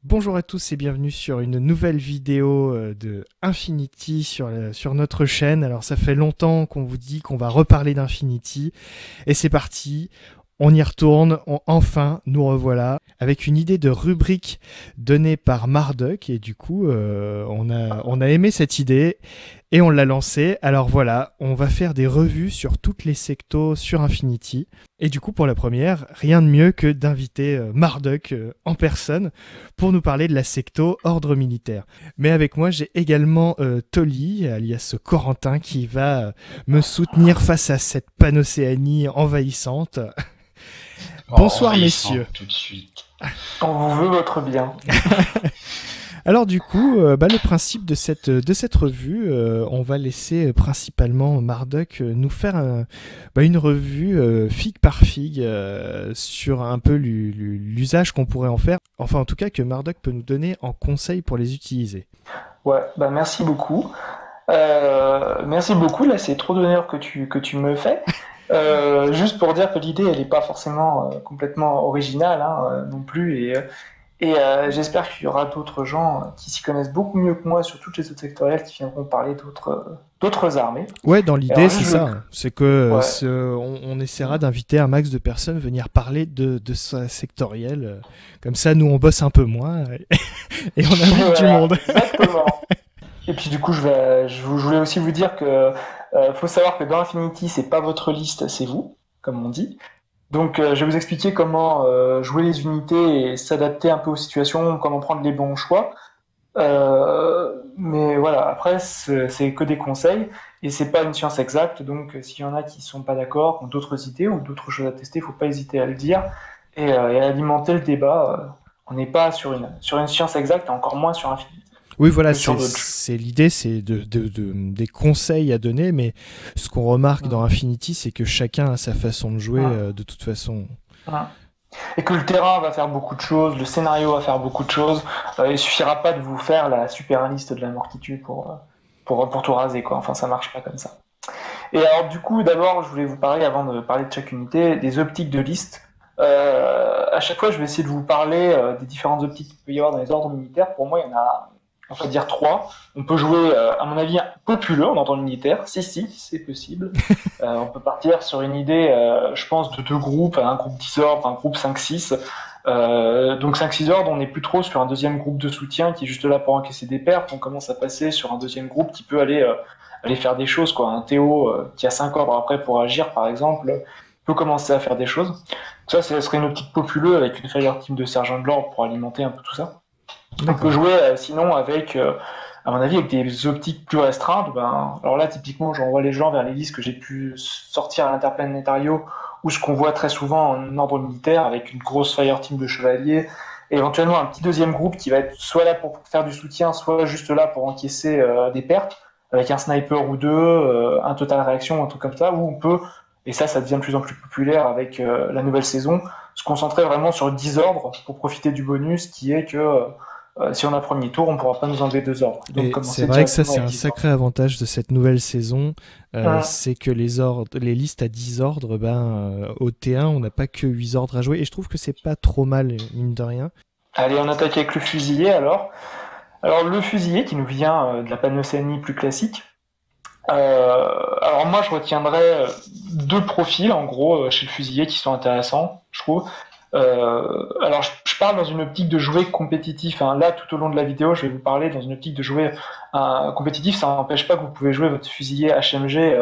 Bonjour à tous et bienvenue sur une nouvelle vidéo de Infinity sur notre chaîne. Alors ça fait longtemps qu'on vous dit qu'on va reparler d'Infinity et c'est parti. On y retourne, enfin nous revoilà avec une idée de rubrique donnée par Marduk et du coup on a aimé cette idée et on l'a lancée. Alors voilà, on va faire des revues sur toutes les sectos sur Infinity et du coup pour la première, rien de mieux que d'inviter Marduk en personne pour nous parler de la secto Ordre Militaire. Mais avec moi j'ai également Tolly alias Corentin qui va me soutenir face à cette panocéanie envahissante. Bonsoir messieurs. Tout de suite. On vous veut votre bien. Alors du coup, le principe de cette revue, on va laisser principalement Marduk nous faire une revue figue par figue sur un peu l'usage qu'on pourrait en faire. Enfin en tout cas que Marduk peut nous donner en conseil pour les utiliser. Ouais, merci beaucoup. Merci beaucoup, là c'est trop d'honneur que tu me fais. Juste pour dire que l'idée elle n'est pas forcément complètement originale non plus et j'espère qu'il y aura d'autres gens qui s'y connaissent beaucoup mieux que moi sur toutes les autres sectorielles qui viendront parler d'autres armées. Ouais, dans l'idée c'est ça, c'est que ouais. on essaiera d'inviter un max de personnes venir parler de sa sectorielle, comme ça nous on bosse un peu moins et on invite du monde. Exactement. Et puis du coup je voulais aussi vous dire que faut savoir que dans Infinity c'est pas votre liste, c'est vous, comme on dit. Donc je vais vous expliquer comment jouer les unités et s'adapter un peu aux situations, comment prendre les bons choix. Mais voilà, après c'est que des conseils et c'est pas une science exacte, donc s'il y en a qui sont pas d'accord, qui ont d'autres idées ou d'autres choses à tester, faut pas hésiter à le dire et à alimenter le débat. On n'est pas sur une science exacte, et encore moins sur Infinity. Oui, voilà, c'est l'idée, c'est des conseils à donner, mais ce qu'on remarque dans Infinity, c'est que chacun a sa façon de jouer de toute façon. Et que le terrain va faire beaucoup de choses, le scénario va faire beaucoup de choses. Il suffira pas de vous faire la super liste de la mort qui tue pour tout raser, quoi. Enfin, ça marche pas comme ça. Et alors, du coup, d'abord, je voulais vous parler, avant de parler de chaque unité, des optiques de liste. À chaque fois, je vais essayer de vous parler des différentes optiques qu'il peut y avoir dans les ordres militaires. Pour moi, il y en a, on va dire 3. On peut jouer, à mon avis, populeux en ordre militaire. Si, c'est possible. On peut partir sur une idée, je pense, de 2 groupes, un groupe 10 ordres, un groupe 5-6. Donc 5-6 ordres, on n'est plus trop sur un deuxième groupe de soutien qui est juste là pour encaisser des pertes. On commence à passer sur un deuxième groupe qui peut aller faire des choses, quoi. Un Théo qui a 5 ordres après pour agir, par exemple, peut commencer à faire des choses. Ça serait une optique populeuse avec une fire team de sergent de l'ordre pour alimenter un peu tout ça. On peut jouer sinon avec, à mon avis, avec des optiques plus restreintes. Alors là, typiquement, j'envoie les gens vers les listes que j'ai pu sortir à l'Interplanétario, ou ce qu'on voit très souvent en ordre militaire, avec une grosse fire team de chevaliers, et éventuellement un petit deuxième groupe qui va être soit là pour faire du soutien, soit juste là pour encaisser des pertes, avec un sniper ou 2, un total réaction, un truc comme ça, où on peut, et ça devient de plus en plus populaire avec la nouvelle saison, se concentrer vraiment sur 10 ordres pour profiter du bonus qui est que si on a premier tour, on ne pourra pas nous enlever 2 ordres. Donc, c'est vrai que ça, c'est un sacré avantage de cette nouvelle saison. C'est que les listes à 10 ordres, au T1, on n'a pas que 8 ordres à jouer. Et je trouve que c'est pas trop mal, mine de rien. Allez, on attaque avec le fusilier alors. Alors, le fusilier qui nous vient de la panocéanie plus classique. Alors, moi, je retiendrai 2 profils, en gros, chez le fusilier qui sont intéressants, je trouve. Alors je parle dans une optique de jouer compétitif. Là, tout au long de la vidéo, je vais vous parler dans une optique de jouer compétitif. Ça n'empêche pas que vous pouvez jouer votre fusilier HMG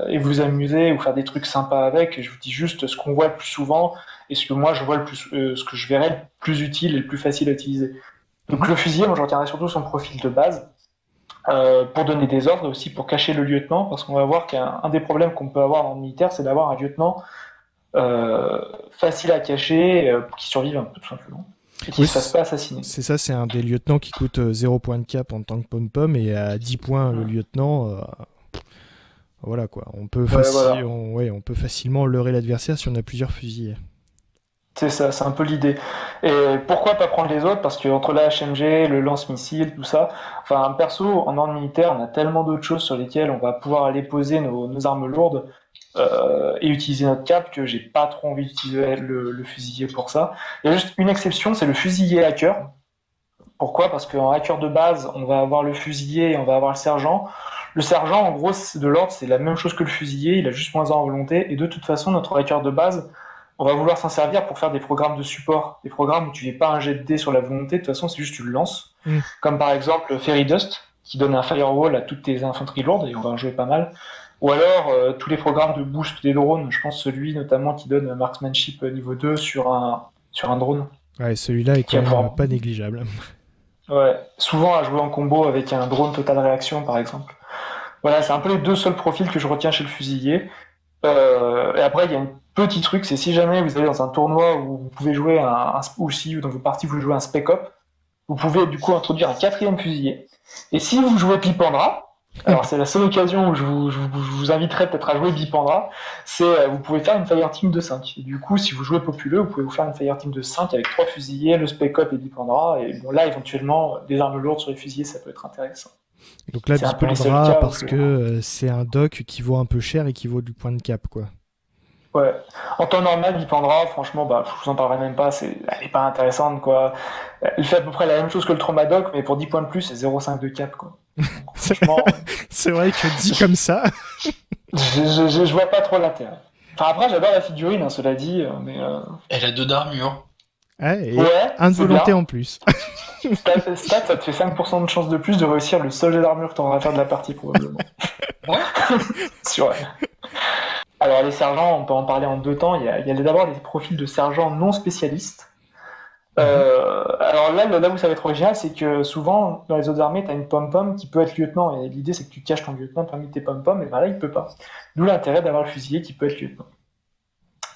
et vous amuser ou faire des trucs sympas avec. Je vous dis juste ce qu'on voit le plus souvent et ce que moi je vois le plus, ce que je verrais le plus utile et le plus facile à utiliser. Donc le fusilier, moi je retiendrai surtout son profil de base. Pour donner des ordres, aussi pour cacher le lieutenant, parce qu'on va voir qu'un des problèmes qu'on peut avoir dans le militaire, c'est d'avoir un lieutenant facile à cacher, qui survive un peu tout simplement, et qui ne se fasse pas assassiner. C'est ça, c'est un des lieutenants qui coûte 0 points de cap en tant que pom-pom, et à 10 points le lieutenant, Voilà quoi, on peut, Voilà. on peut facilement leurrer l'adversaire si on a plusieurs fusillés. C'est ça, c'est un peu l'idée. Et pourquoi pas prendre les autres? Parce que entre la HMG, le lance-missile, tout ça, enfin, perso, en ordre militaire, on a tellement d'autres choses sur lesquelles on va pouvoir aller poser nos armes lourdes et utiliser notre cap que j'ai pas trop envie d'utiliser le fusilier pour ça. Il y a juste une exception, c'est le fusilier hacker. Pourquoi? Parce qu'en hacker de base, on va avoir le fusilier et on va avoir le sergent. Le sergent, en gros, de l'ordre, c'est la même chose que le fusilier, il a juste moins en volonté. Et de toute façon, notre hacker de base, on va vouloir s'en servir pour faire des programmes de support. Des programmes où tu n'es pas un jet de dés sur la volonté, de toute façon, c'est juste tu le lances. Comme par exemple Fairy Dust, qui donne un firewall à toutes tes infanteries lourdes, et on va en jouer pas mal. Ou alors tous les programmes de boost des drones, je pense celui notamment qui donne Marksmanship niveau 2 sur un drone. Ouais, celui-là est quand même pas négligeable. Ouais, souvent à jouer en combo avec un drone total réaction par exemple. Voilà, c'est un peu les deux seuls profils que je retiens chez le fusilier. Et après, il y a un petit truc, c'est si jamais vous allez dans un tournoi où vous pouvez jouer ou si dans vos parties vous jouez un Spec Op, vous pouvez du coup introduire un quatrième fusilier. Et si vous jouez Bipandra, alors c'est la seule occasion où je vous inviterai peut-être à jouer Bipandra, c'est vous pouvez faire une Fireteam de 5. Et du coup, si vous jouez populeux, vous pouvez vous faire une Fireteam de 5 avec 3 fusiliers, le Spec Op et Bipandra. Et bon, là, éventuellement, des armes lourdes sur les fusiliers, ça peut être intéressant. Donc là, Bipandra, parce que c'est un doc qui vaut un peu cher et qui vaut du point de cap, quoi. Ouais. En temps normal, Bipandra, franchement, bah, je vous en parlerai même pas, elle est pas intéressante, quoi. Elle fait à peu près la même chose que le Traumadoc, mais pour 10 points de plus, c'est 0,5 de cap, quoi. Donc, franchement. C'est vrai que dit comme ça. je vois pas trop l'intérêt. Enfin, après, j'adore la figurine, hein, cela dit, mais. Elle a 2 d'armure. Et un de volonté bien. En plus. Stat, ça te fait 5% de chance de plus de réussir le seul jet d'armure que tu auras à faire de la partie, probablement. Ouais. Sur elle. Alors, les sergents, on peut en parler en deux temps. Il y a d'abord des profils de sergents non spécialistes. Alors là où ça va être original, c'est que souvent, dans les autres armées, tu as une pom-pom qui peut être lieutenant. Et l'idée, c'est que tu caches ton lieutenant parmi tes pom-pom, et ben là, il peut pas. D'où l'intérêt d'avoir le fusilier qui peut être lieutenant.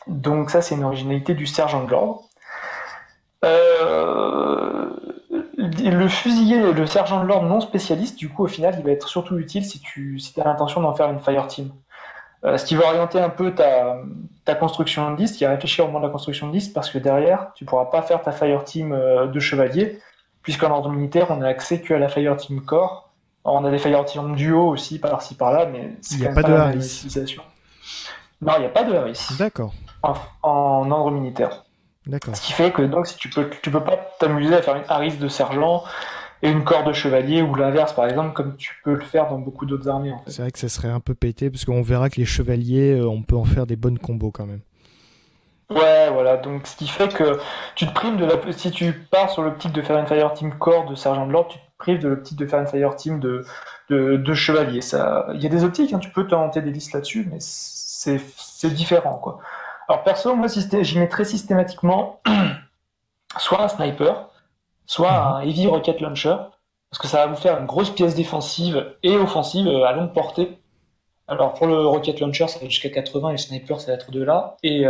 Donc ça, c'est une originalité du sergent de l'ordre. Le fusilier et le sergent de l'ordre non spécialiste, du coup, au final, il va être surtout utile si tu as l'intention d'en faire une fireteam. Ce qui va orienter un peu ta construction de liste, qui va réfléchir au moment de la construction de liste, parce que derrière, tu ne pourras pas faire ta fireteam de chevalier, puisqu'en ordre militaire, on n'a accès qu'à la fireteam corps. Alors, on a des fireteam duo aussi, par-ci par-là, mais il n'y a pas de Harris. Non, il n'y a pas de Harris. D'accord. En ordre militaire. D'accord. Ce qui fait que donc, si tu peux pas t'amuser à faire une Harris de sergent et une corps de chevalier, ou l'inverse par exemple, comme tu peux le faire dans beaucoup d'autres armées. En fait. C'est vrai que ça serait un peu pété, parce qu'on verra que les chevaliers, on peut en faire des bonnes combos quand même. Ouais, voilà, donc ce qui fait que tu te prives si tu pars sur l'optique de faire une fireteam corps de sergent de l'ordre, tu te prives de l'optique de faire une fireteam de chevalier. Il y a des optiques, hein, tu peux t'inventer des listes là-dessus, mais c'est différent, quoi. Alors perso, moi j'y mettrais systématiquement soit un sniper, soit un heavy rocket launcher, parce que ça va vous faire une grosse pièce défensive et offensive à longue portée. Alors pour le rocket launcher, ça va jusqu'à 80 et le sniper, ça va être de là. Et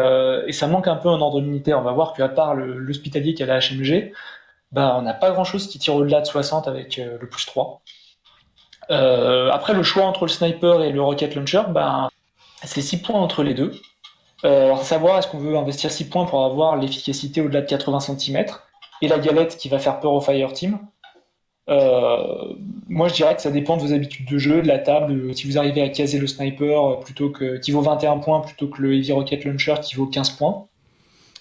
ça manque un peu en ordre militaire. On va voir qu'à part l'hospitalier qui a la HMG, bah, on n'a pas grand-chose qui tire au-delà de 60 avec le plus 3. Après, le choix entre le sniper et le rocket launcher, bah, c'est 6 points entre les deux. Alors, savoir est-ce qu'on veut investir 6 points pour avoir l'efficacité au-delà de 80 cm et la galette qui va faire peur au fireteam. Moi je dirais que ça dépend de vos habitudes de jeu, de la table. Si vous arrivez à caser le sniper qui vaut 21 points plutôt que le heavy rocket launcher qui vaut 15 points,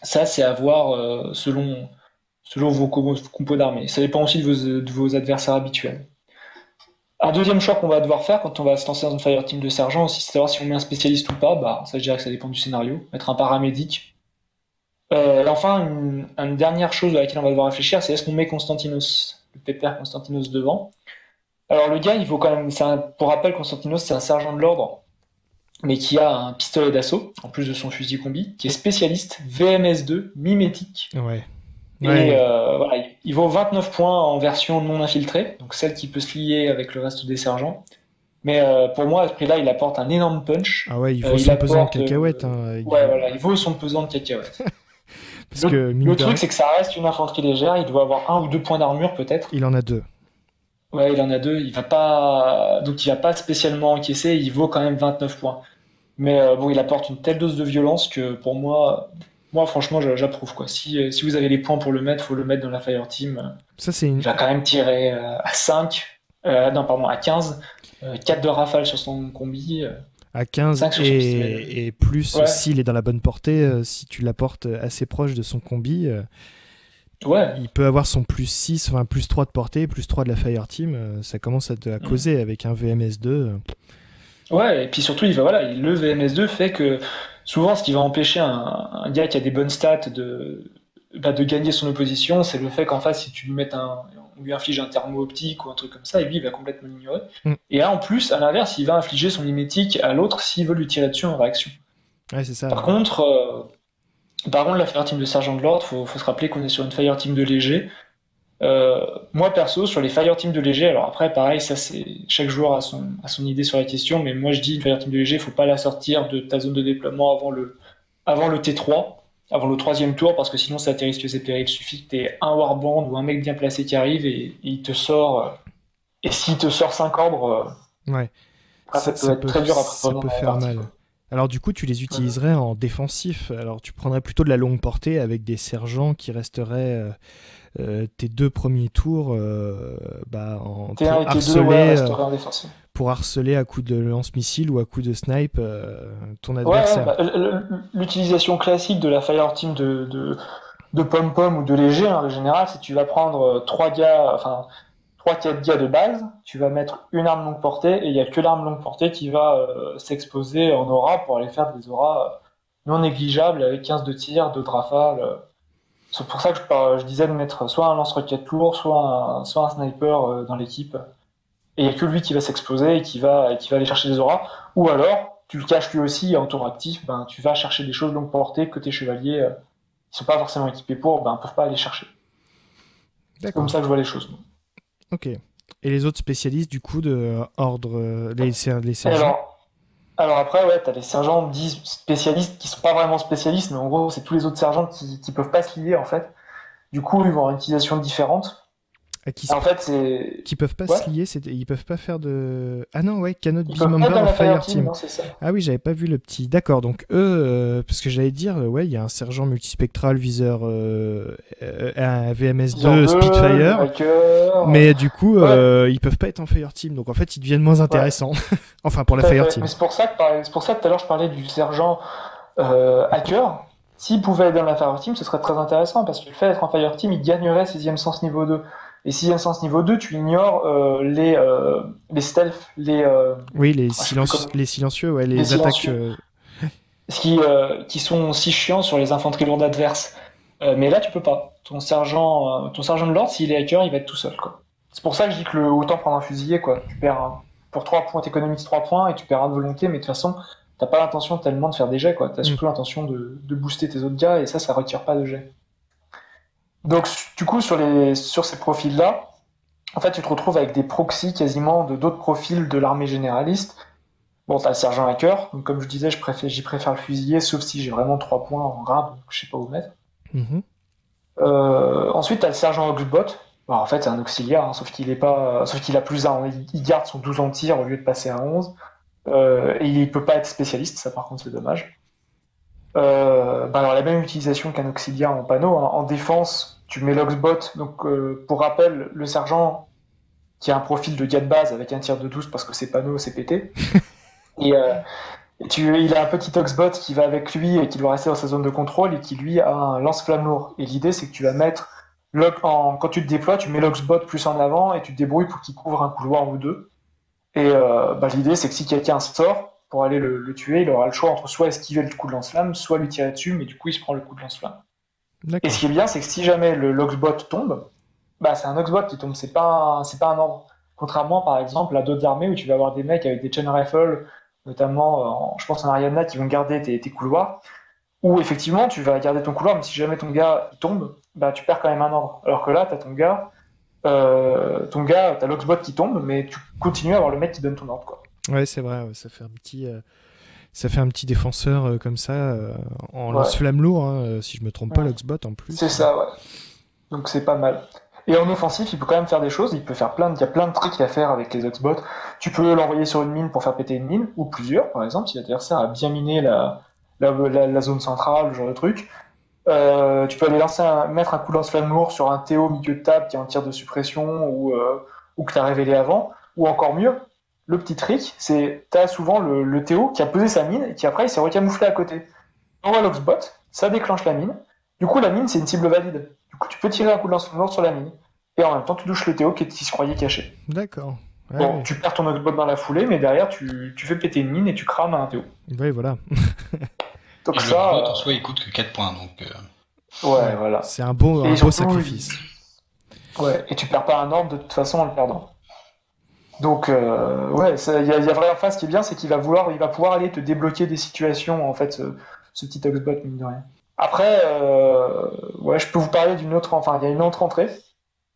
ça c'est à voir selon vos compos d'armée. Ça dépend aussi de vos adversaires habituels. Un deuxième choix qu'on va devoir faire quand on va se lancer dans une fireteam de sergent aussi, c'est savoir si on met un spécialiste ou pas. Bah, ça je dirais que ça dépend du scénario. Mettre un paramédic. Enfin, une dernière chose à laquelle on va devoir réfléchir, c'est est-ce qu'on met Constantinos, le pépère Constantinos devant. Alors le gars, il vaut quand même, pour rappel, Constantinos c'est un sergent de l'ordre, mais qui a un pistolet d'assaut, en plus de son fusil combi, qui est spécialiste VMS2 mimétique. Ouais. Et voilà, il vaut 29 points en version non infiltrée, donc celle qui peut se lier avec le reste des sergents. Mais pour moi, à ce prix-là, il apporte un énorme punch. Ah ouais, il vaut son pesant de cacahuètes. Ouais, voilà, il vaut son pesant de cacahuètes. Le truc, c'est que ça reste une infanterie légère, il doit avoir 1 ou 2 points d'armure peut-être. Il en a 2. Ouais, il en a deux. Il va pas spécialement encaisser. Il vaut quand même 29 points. Mais bon, il apporte une telle dose de violence que pour moi franchement, j'approuve quoi. Si vous avez les points pour le mettre, faut le mettre dans la Fire Team. Ça, c'est Il va quand même tirer à 5, non, pardon, à 15, 4 de rafale sur son combi, à 15 5 sur son pistolet. et plus Ouais, s'il est dans la bonne portée, si tu l'apportes assez proche de son combi, ouais. il peut avoir son plus 6, enfin plus 3 de portée, plus 3 de la Fire Team. Ça commence à te Mm. causer avec un VMS2. Ouais, et puis surtout, le VMS2 fait que souvent, ce qui va empêcher un gars qui a des bonnes stats de gagner son opposition, c'est le fait qu'en face, si tu lui mets on lui inflige un thermo optique ou un truc comme ça, et lui, il va complètement l'ignorer. Mm. Et là, en plus, à l'inverse, il va infliger son mimétique à l'autre s'il veut lui tirer dessus en réaction. Ouais, c'est ça. Par contre, la Fire Team de Sergent de l'Ordre, faut se rappeler qu'on est sur une Fire Team de léger. Euh, Moi perso, sur les Fire Team de léger, alors après, pareil, ça c'est chaque joueur a son idée sur la question, mais moi je dis une Fire Team de léger, faut pas la sortir de ta zone de déploiement avant le T3, avant le troisième tour, parce que sinon ça risque ses périls. Il suffit que t'aies un Warband ou un mec bien placé qui arrive et il te sort. Et s'il te sort 5 ordres, Ouais. après, ça peut être très dur après Ça revenir peut dans la faire partie, mal. quoi. Alors du coup, tu les Ouais. utiliserais en défensif. Alors tu prendrais plutôt de la longue portée avec des sergents qui resteraient tes deux premiers tours T1 et T2, ouais, resteraient en défensive. pour harceler à coup de lance-missile ou à coup de snipe ton Ouais, ouais, adversaire. bah, l'utilisation classique de la Fire Team de pom-pom ou de léger, en général, c'est que tu vas prendre trois 4 gars de base, tu vas mettre une arme longue portée, et il n'y a que l'arme longue portée qui va s'exposer en aura pour aller faire des auras non négligeables avec 15 de tir, 2 de rafale. C'est pour ça que je disais de mettre soit un lance-roquette lourd, soit un sniper dans l'équipe. Et il n'y a que lui qui va s'exposer et qui va aller chercher des auras. Ou alors, tu le caches lui aussi et en tour actif, ben, tu vas chercher des choses longue portée que tes chevaliers, qui sont pas forcément équipés pour, ben, peuvent pas aller chercher. C'est comme D'accord. ça que je vois les choses. Ok. Et les autres spécialistes du coup de ordre, les Et sergents. alors après, ouais, t'as les sergents dits spécialistes qui sont pas vraiment spécialistes, mais en gros, c'est tous les autres sergents qui peuvent pas se lier, en fait. Du coup, ils vont avoir une utilisation différente. À qui, En fait, c'est... qui peuvent pas Ouais, se lier, ils peuvent pas faire de. Ah non, ouais, cannot ils be peuvent pas être member dans of la Fire Fire Team, Team. non, c'est ça. Ah oui, j'avais pas vu le petit. D'accord, donc eux, parce que j'allais dire, ouais, il y a un sergent multispectral viseur, un Ils ont VMS2 deux, le Spitfire, hacker... mais du coup, Ouais, ils peuvent pas être en Fire Team, donc en fait, ils deviennent moins ouais. intéressants. Enfin, pour la Tout à Fire fait. Team. Mais c'est pour ça que tout à l'heure je parlais du sergent hacker. S'il pouvait être dans la Fire Team, ce serait très intéressant parce que le fait d'être en Fire Team, il gagnerait sixième sens niveau 2. Et sixième sens niveau 2, tu ignores les stealth, Oui, je sais plus comment, les silencieux, ouais, les les attaques. silencieux, qui sont si chiants sur les infanteries lourdes adverses. Mais là, tu peux pas. Ton sergent de l'ordre, s'il est hacker, il va être tout seul, quoi. C'est pour ça que je dis que autant prendre un fusilier, quoi. Pour 3 points, t'économises 3 points et tu perds un de volonté, mais de toute façon, t'as pas l'intention tellement de faire des jets, quoi. T'as Hmm. surtout l'intention de booster tes autres gars et ça retire pas de jets. Donc, du coup, sur ces profils-là, en fait, tu te retrouves avec des proxys quasiment de d'autres profils de l'armée généraliste. Bon, t'as le sergent hacker, donc comme je disais, j'y préfère le fusilier, sauf si j'ai vraiment 3 points en grade, donc je sais pas où mettre. Mhm. Ensuite, t'as le sergent Oxbot. Alors, en fait, c'est un auxiliaire, hein, sauf qu'il a plus 1. Il garde son 12 en tir au lieu de passer à 11. Et il peut pas être spécialiste, ça par contre, c'est dommage. Alors, la même utilisation qu'un auxiliaire en panneau. Hein. En défense, tu mets l'Oxbot. Donc, pour rappel, le sergent qui a un profil de gars de base avec un tir de 12 parce que c'est panneau, c'est pété. Et il a un petit Oxbot qui va avec lui et qui doit rester dans sa zone de contrôle et qui lui a un lance-flamme lourd. Et l'idée c'est que tu vas mettre quand tu te déploies, tu mets l'Oxbot plus en avant et tu te débrouilles pour qu'il couvre un couloir ou deux. Et l'idée c'est que si quelqu'un sort pour aller le tuer, il aura le choix entre soit esquiver le coup de lance-flamme, soit lui tirer dessus, mais du coup il se prend le coup de lance-flamme. Et ce D'accord. qui est bien, c'est que si jamais le Oxbot tombe, bah c'est un Oxbot qui tombe, c'est pas un ordre. Contrairement par exemple à d'autres armées où tu vas avoir des mecs avec des chain rifles, notamment je pense en Ariana qui vont garder tes couloirs, où effectivement tu vas garder ton couloir, mais si jamais ton gars tombe, bah tu perds quand même un ordre. Alors que là, t'as t'as l'Oxbot qui tombe, mais tu continues à avoir le mec qui donne ton ordre, quoi. Ouais, c'est vrai, ouais, ça fait un petit défenseur comme ça, en Ouais, lance-flamme lourd, hein, si je me trompe pas, ouais. l'Oxbot en C'est plus. ça, ouais. Donc c'est pas mal. Et en offensif, il peut quand même faire des choses. Il y a plein de tricks à faire avec les Oxbots. Tu peux l'envoyer sur une mine pour faire péter une mine, ou plusieurs, par exemple, si l'adversaire a bien miné la zone centrale, ce genre de truc. Tu peux aller mettre un coup de lance-flamme lourd sur un Théo milieu de table qui est en tir de suppression ou que tu as révélé avant. Ou encore mieux, le petit trick, c'est tu as souvent le Théo qui a posé sa mine et qui après il s'est recamouflé à côté. Tu envoies l'Oxbot, ça déclenche la mine. Du coup, la mine, c'est une cible valide. Du coup, tu peux tirer un coup de lance-flamme lourd sur la mine. Et en même temps, tu touches le Théo qui se croyait caché. D'accord. Ouais, Bon, ouais. tu perds ton Oxbot dans la foulée, mais derrière, tu fais péter une mine et tu crames un Théo. Ouais, voilà. Donc Et ça, le bot, en soi, il coûte que 4 points, donc... ouais, voilà. C'est un beau Et surtout, sacrifice. Ouais, et tu perds pas un ordre de toute façon en le perdant. Donc, ouais, il y a vraiment en face, ce qui est bien, c'est il va pouvoir aller te débloquer des situations, en fait, ce petit Oxbot, mine de rien. Après, ouais, je peux vous parler d'une autre, enfin, il y a une autre entrée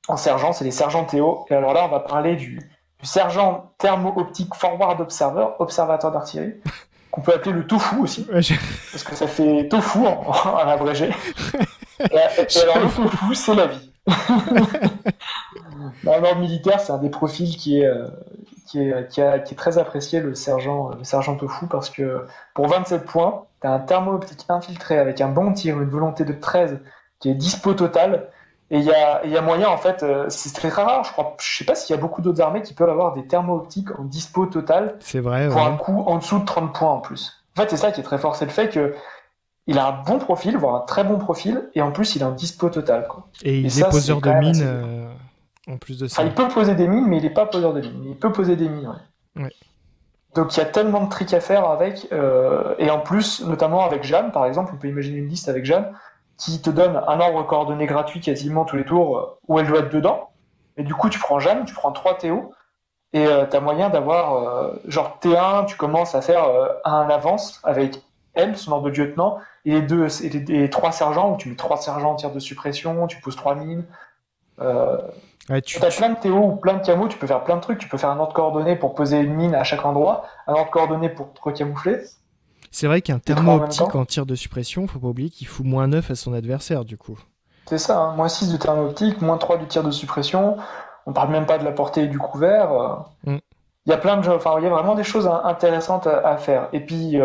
en sergent, c'est les sergents Théo. Et alors là, on va parler du sergent thermo-optique forward observer, observateur d'artillerie, qu'on peut appeler le tofu aussi, Ouais, parce que ça fait tofu en abrégé. Et alors, le tofu, c'est la vie. Dans l'ordre militaire, c'est un des profils qui est très apprécié, le sergent Tofu, parce que pour 27 points, tu as un thermo-optique infiltré avec un bon tir, une volonté de 13 qui est dispo total. Et il y a moyen, en fait, c'est très rare, je sais pas s'il y a beaucoup d'autres armées qui peuvent avoir des thermo-optiques en dispo total c'est vrai, pour un ouais. coup en dessous de 30 points en plus. En fait, c'est ça qui est très fort, c'est le fait que il a un bon profil, voire un très bon profil, et en plus, il a un dispo total, quoi. Et il est ça, poseur c'est de quand même mine assez- en plus de ça. Enfin, il peut poser des mines, mais il n'est pas poseur de mines. Il peut poser des mines, ouais. Ouais. Donc il y a tellement de tricks à faire avec, et en plus, notamment avec Jeanne, par exemple, on peut imaginer une liste avec Jeanne, qui te donne un ordre coordonné gratuit quasiment tous les tours où elle doit être dedans. Et du coup, tu prends Jeanne, tu prends 3 Théo, et tu as moyen d'avoir, genre T1, tu commences à faire un avance avec elle, son ordre de lieutenant, et les 3 sergents, où tu mets 3 sergents en tir de suppression, tu poses 3 mines. Ouais, Tu as plein de Théo ou plein de camos, tu peux faire plein de trucs. Tu peux faire un ordre coordonné pour poser une mine à chaque endroit, un ordre coordonné pour te recamoufler. C'est vrai qu'un Les trois en même thermo-optique temps. en tir de suppression, faut pas oublier qu'il fout -9 à son adversaire, du coup. C'est ça, hein. Moins 6 de thermo optique, moins 3 du tir de suppression. On parle même pas de la portée et du couvert. Mm. Il y a plein de jeux, enfin, il y a vraiment des choses intéressantes à faire. Et puis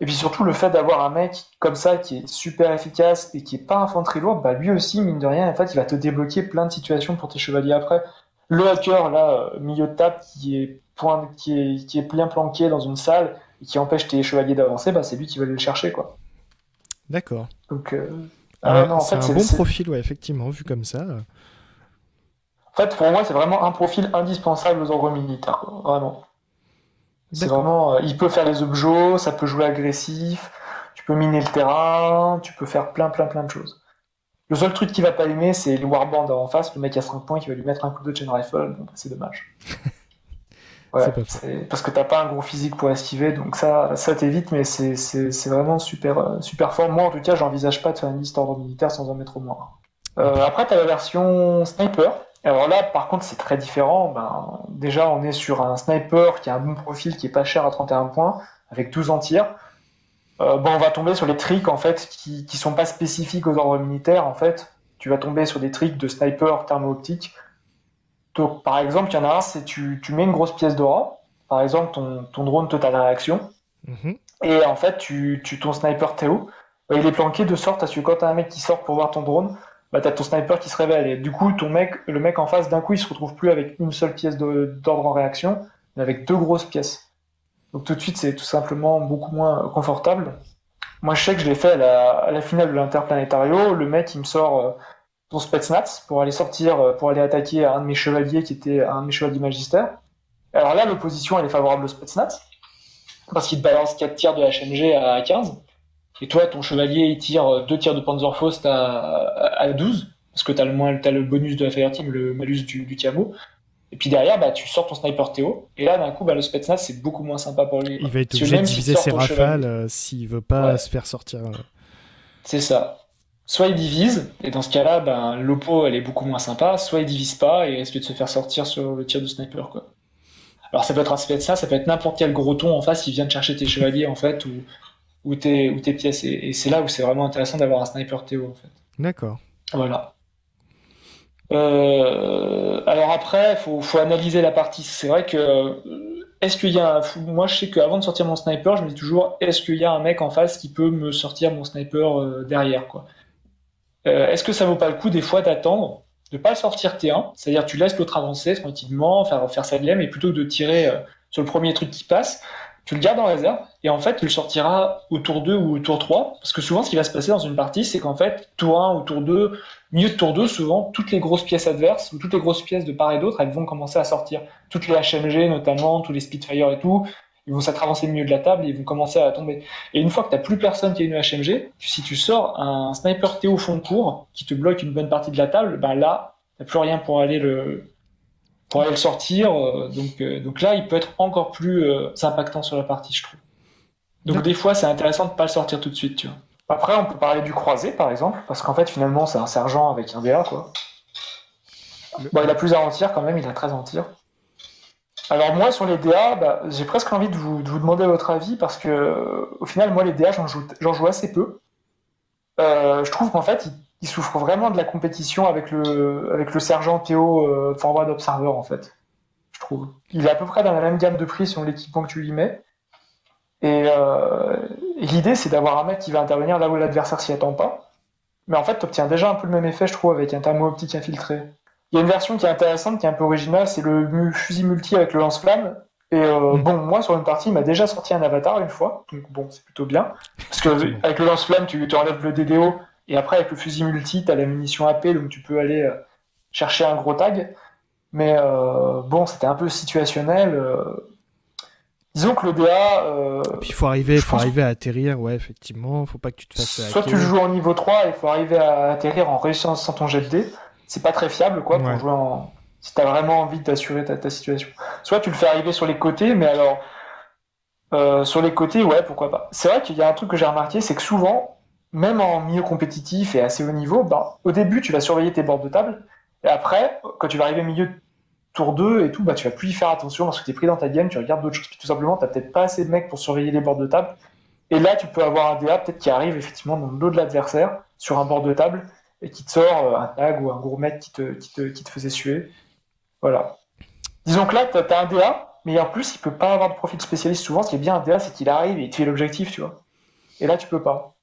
surtout, le fait d'avoir un mec comme ça qui est super efficace et qui est pas infanterie lourde, bah lui aussi, mine de rien, en fait, il va te débloquer plein de situations pour tes chevaliers après. Le hacker, là, milieu de table, qui est bien planqué dans une salle et qui empêche tes chevaliers d'avancer, bah c'est lui qui va aller le chercher, quoi. D'accord. Donc, ah ouais, non, en C'est fait, un bon profil, ouais, effectivement, vu comme ça. En fait, pour moi, c'est vraiment un profil indispensable aux ordres militaires, quoi. Vraiment. C'est D'accord. vraiment, il peut faire les objets, ça peut jouer agressif, tu peux miner le terrain, tu peux faire plein de choses. Le seul truc qu'il va pas aimer, c'est le Warband en face, le mec à 5 points qui va lui mettre un coup de chain rifle, bon, bah, c'est dommage. Ouais, C'est pas faux. parce que t'as pas un gros physique pour esquiver, donc ça t'évite, mais c'est vraiment super fort. Moi, en tout cas, j'envisage pas de faire une liste ordre militaire sans en mettre au moins un. Après, t'as la version sniper. Alors là, par contre, c'est très différent. Ben, déjà, on est sur un sniper qui a un bon profil, qui est pas cher à 31 points, avec 12 en tir. Bon, on va tomber sur les tricks, en fait, qui sont pas spécifiques aux ordres militaires, en fait. Tu vas tomber sur des tricks de sniper thermo-optique. Donc, par exemple, il y en a un, c'est tu mets une grosse pièce d'aura, par exemple ton drone totale réaction, Mhm. et en fait, ton sniper Théo, bah, il est planqué de sorte à ce que quand t'as un mec qui sort pour voir ton drone, bah, t'as ton sniper qui se révèle. Et du coup, le mec en face, d'un coup, il se retrouve plus avec une seule pièce d'ordre en réaction, mais avec 2 grosses pièces. Donc tout de suite, c'est tout simplement beaucoup moins confortable. Moi, je sais que je l'ai fait à la finale de l'Interplanétario. Le mec, il me sort son Spetsnaz pour aller pour aller attaquer un de mes chevaliers qui était un de mes chevaliers magistères. Alors là, l'opposition, elle est favorable au Spetsnaz parce qu'il te balance 4 tirs de HMG à 15. Et toi, ton chevalier, il tire 2 tirs de Panzerfaust à 12 parce que t'as le bonus de la Fireteam, le malus du camo. Et puis derrière, bah, tu sors ton sniper Théo. Et là, d'un coup, bah, le Spetsnaz, c'est beaucoup moins sympa pour lui. Il va être Parce que obligé de même s'il diviser sort ses ton rafales chevalier, s'il veut pas ouais, se faire sortir. c'est ça. Soit il divise, et dans ce cas-là, ben, l'oppo, elle est beaucoup moins sympa, soit il divise pas et risque de se faire sortir sur le tir de sniper, quoi. Alors ça peut être un Spetsnaz, ça peut être n'importe quel gros ton en face qui vient de chercher tes chevaliers, en fait, ou tes pièces. Et c'est là où c'est vraiment intéressant d'avoir un sniper Théo, en fait. D'accord. Voilà. Alors après, faut analyser la partie. C'est vrai que est-ce qu'il y a moi je sais qu'avant de sortir mon sniper, je me dis toujours est-ce qu'il y a un mec en face qui peut me sortir mon sniper derrière quoi. Est-ce que ça vaut pas le coup des fois d'attendre, de pas le sortir T1, c'est-à-dire tu laisses l'autre avancer tranquillement, faire sa game, et plutôt que de tirer sur le premier truc qui passe, tu le gardes en réserve, et en fait tu le sortiras au tour 2 ou au tour 3, parce que souvent ce qui va se passer dans une partie, c'est qu'en fait, tour 1 ou tour 2, milieu de tour 2, souvent, toutes les grosses pièces adverses, ou toutes les grosses pièces de part et d'autre, elles vont commencer à sortir. Toutes les HMG notamment, tous les Spitfire et tout, ils vont s'être avancés au milieu de la table et ils vont commencer à tomber. Et une fois que t'as plus personne qui a une HMG, si tu sors un sniper T au fond de cours qui te bloque une bonne partie de la table, ben là, t'as plus rien pour aller le sortir. Donc là, il peut être encore plus impactant sur la partie, je trouve. Donc des fois, c'est intéressant de pas le sortir tout de suite, tu vois. Après, on peut parler du croisé, par exemple, parce qu'en fait, finalement, c'est un sergent avec un DA, quoi. Bon, il a plus en tir quand même, il a 13 en tir. Alors moi, sur les DA, bah, j'ai presque envie de vous demander votre avis, parce que au final, moi, les DA, j'en joue assez peu. Je trouve qu'en fait, il souffre vraiment de la compétition avec le sergent Théo Forward Observer, en fait. Je trouve. Il est à peu près dans la même gamme de prix selon l'équipement que tu lui mets. Et l'idée, c'est d'avoir un mec qui va intervenir là où l'adversaire s'y attend pas. Mais en fait, tu obtiens déjà un peu le même effet, je trouve, avec un thermo optique infiltré. Il y a une version qui est intéressante, qui est un peu originale, c'est le fusil multi avec le lance-flamme. Et bon, moi, sur une partie, il m'a déjà sorti un avatar une fois, donc bon, c'est plutôt bien. Parce que avec le lance-flamme, tu enlèves le DDO, et après, avec le fusil multi, tu as la munition AP, donc tu peux aller chercher un gros tag. Mais bon, c'était un peu situationnel. Disons que le DA. Et puis il faut arriver à atterrir, ouais, effectivement. Faut pas que tu te fasses hacker. Soit tu joues en niveau 3 et il faut arriver à atterrir en réussissant sans ton jet de dés. C'est pas très fiable, quoi, pour jouer en. Si t'as vraiment envie d'assurer ta situation. Soit tu le fais arriver sur les côtés, mais alors. Sur les côtés, ouais, pourquoi pas. C'est vrai qu'il y a un truc que j'ai remarqué, c'est que souvent, même en milieu compétitif et assez haut niveau, bah, au début, tu vas surveiller tes bords de table. Et après, quand tu vas arriver au milieu tour 2 et tout, bah, tu vas plus y faire attention parce que tu es pris dans ta game, tu regardes d'autres choses, puis tout simplement, tu n'as peut-être pas assez de mecs pour surveiller les bords de table. Et là, tu peux avoir un DA peut-être qui arrive effectivement dans le dos de l'adversaire, sur un bord de table, et qui te sort un tag ou un gros mec qui te faisait suer. Voilà. Disons que là, tu as un DA, mais en plus, il peut pas avoir de profil spécialiste souvent. Ce qui est bien un DA, c'est qu'il arrive et il te fait l'objectif, tu vois. Et là, tu peux pas.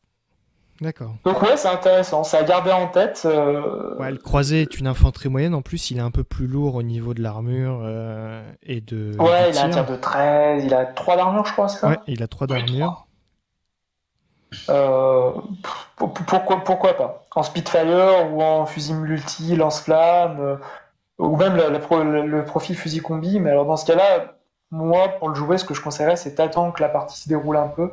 D'accord. Donc ouais, c'est intéressant, c'est à garder en tête. Ouais, le croisé est une infanterie moyenne, en plus il est un peu plus lourd au niveau de l'armure et de... Ouais, il a un tir de 13, il a 3 d'armure, je crois, c'est ça? Ouais, il a 3 d'armure. Pourquoi pas? En Spitfire ou en fusil multi, lance-flamme, ou même le profil fusil combi, mais alors dans ce cas-là, moi, pour le jouer, ce que je conseillerais, c'est d'attendre que la partie se déroule un peu.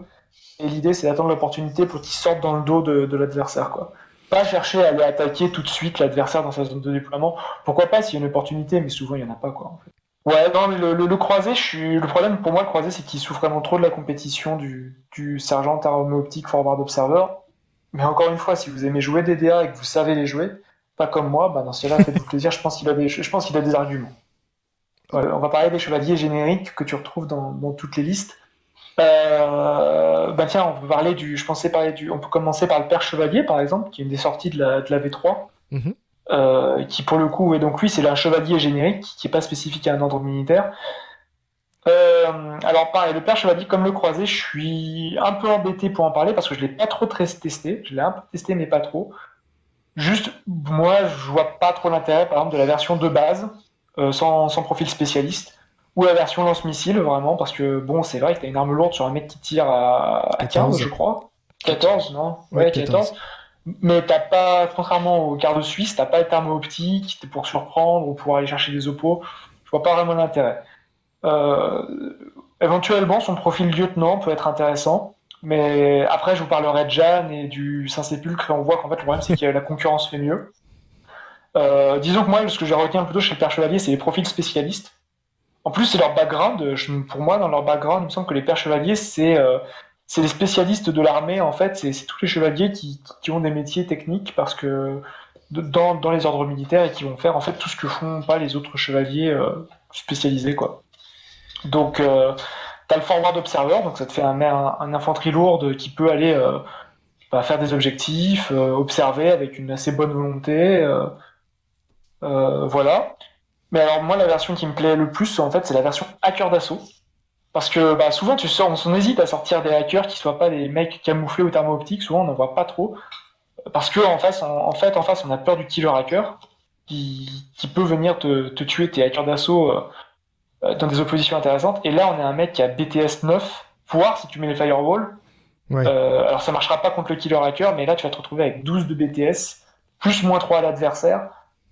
Et l'idée, c'est d'attendre l'opportunité pour qu'il sorte dans le dos de l'adversaire, quoi. Pas chercher à aller attaquer tout de suite l'adversaire dans sa zone de déploiement. Pourquoi pas s'il y a une opportunité, mais souvent il n'y en a pas, quoi, en fait. Ouais, non, le croisé, le problème pour moi, le croisé, c'est qu'il souffre vraiment trop de la compétition du sergent thermo optique Forward Observer. Mais encore une fois, si vous aimez jouer des DA et que vous savez les jouer, pas comme moi, bah dans ce cas-là, faites-vous plaisir, je pense qu'il a des arguments. Ouais, on va parler des chevaliers génériques que tu retrouves dans toutes les listes. Bah tiens, on peut commencer par le père chevalier par exemple, qui est une des sorties de la V3, qui pour le coup, et donc lui c'est un chevalier générique qui est pas spécifique à un ordre militaire. Alors pareil, le père chevalier comme le croisé, je suis un peu embêté pour en parler parce que je l'ai pas trop testé, je l'ai un peu testé mais pas trop. Juste, moi je vois pas trop l'intérêt par exemple de la version de base, sans profil spécialiste. Ou la version lance-missile, vraiment, parce que bon, c'est vrai que t'as une arme lourde sur un mec qui tire à 15, je crois. 14, non? Ouais, 14. Mais t'as pas, contrairement aux gardes suisses, t'as pas de thermo optique pour surprendre ou pour aller chercher des oppos. Je vois pas vraiment l'intérêt. Éventuellement, son profil lieutenant peut être intéressant. Mais après, je vous parlerai de Jeanne et du Saint-Sépulcre et on voit qu'en fait, le problème, c'est que la concurrence fait mieux. Disons que moi, ce que j'ai retenu plutôt chez le père chevalier, c'est les profils spécialistes. En plus, c'est leur background. Pour moi, dans leur background, il me semble que les pères chevaliers, c'est les spécialistes de l'armée. En fait, c'est tous les chevaliers qui ont des métiers techniques parce que dans les ordres militaires et qui vont faire en fait tout ce que font pas les autres chevaliers spécialisés, quoi. Donc, t'as le forward observer, donc ça te fait un infanterie lourde qui peut aller faire des objectifs, observer avec une assez bonne volonté. Voilà. Mais alors moi la version qui me plaît le plus en fait c'est la version hacker d'assaut. Parce que bah, souvent on hésite à sortir des hackers qui soient pas des mecs camouflés ou thermo-optiques, souvent on n'en voit pas trop. Parce que en face on a peur du killer hacker qui peut venir te tuer tes hackers d'assaut dans des oppositions intéressantes. Et là on a un mec qui a BTS 9, voire si tu mets les firewalls. Ouais, Alors ça marchera pas contre le killer hacker, mais là tu vas te retrouver avec 12 de BTS, plus -3 à l'adversaire.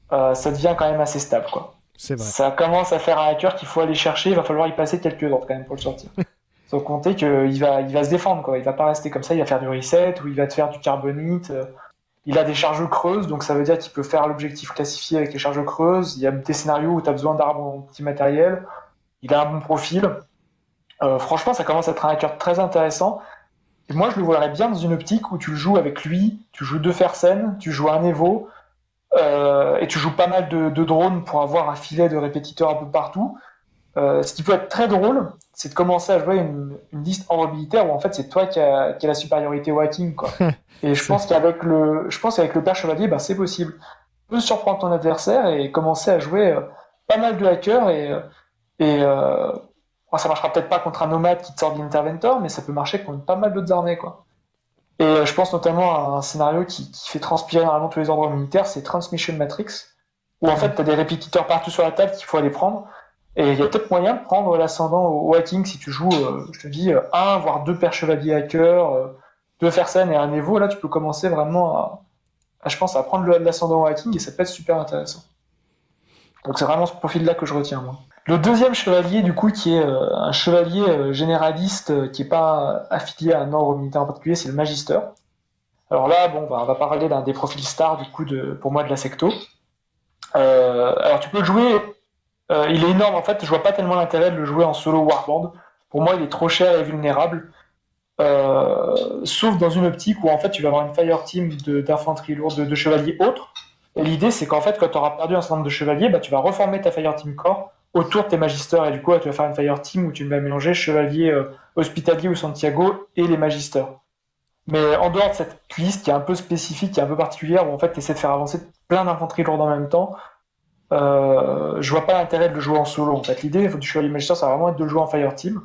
Ça devient quand même assez stable, quoi. c'est vrai. Ça commence à faire un hacker qu'il faut aller chercher, il va falloir y passer quelques heures quand même pour le sortir. Sans compter qu'il va se défendre, quoi. Il va pas rester comme ça, il va faire du reset, ou il va te faire du carbonite. Il a des charges creuses, donc ça veut dire qu'il peut faire l'objectif classifié avec les charges creuses. Il y a des scénarios où tu as besoin d'arbres en petit matériel. Il a un bon profil. Franchement, ça commence à être un hacker très intéressant. Et moi, je le voudrais bien dans une optique où tu le joues avec lui, tu joues 2 Fersen, tu joues un Evo, et tu joues pas mal de drones pour avoir un filet de répétiteurs un peu partout. Ce qui peut être très drôle, c'est de commencer à jouer une liste ordre militaire où en fait c'est toi qui a la supériorité au hacking, quoi. Et je pense qu'avec le père chevalier, bah, c'est possible. Tu peux surprendre ton adversaire et commencer à jouer pas mal de hackers bon, ça marchera peut-être pas contre un nomade qui te sort d'Interventor, mais ça peut marcher contre pas mal d'autres armées, quoi. Et je pense notamment à un scénario qui fait transpirer normalement tous les ordres militaires, c'est Transmission Matrix, où en fait tu as des répétiteurs partout sur la table qu'il faut aller prendre. Et il y a peut-être moyen de prendre l'ascendant au hacking si tu joues, je te dis, un, voire 2 pères chevaliers hackers, 2 Fersen et un Evo. Là, tu peux commencer vraiment je pense, à prendre l'ascendant au hacking et ça peut être super intéressant. Donc c'est vraiment ce profil-là que je retiens, moi. Le deuxième chevalier, du coup, qui est un chevalier généraliste qui n'est pas affilié à un ordre militaire en particulier, c'est le Magister. Alors là, bon, on va parler d'un des profils stars, du coup, pour moi, de la secto. Alors tu peux le jouer, il est énorme en fait, je vois pas tellement l'intérêt de le jouer en solo Warband. Pour moi, il est trop cher et vulnérable. Sauf dans une optique où en fait tu vas avoir une fire team d'infanterie lourde, de chevaliers autres. Et l'idée c'est qu'en fait quand tu auras perdu un certain nombre de chevaliers, bah, tu vas reformer ta fire team corps autour de tes magisters et du coup tu vas faire une fire team où tu vas mélanger chevaliers hospitaliers ou Santiago et les magisters. Mais en dehors de cette liste qui est un peu spécifique, qui est un peu particulière, où en fait tu essaies de faire avancer plein d'infanterie lourde en même temps, je vois pas l'intérêt de le jouer en solo. En fait, l'idée du chevalier magister, ça va vraiment être de le jouer en fire team.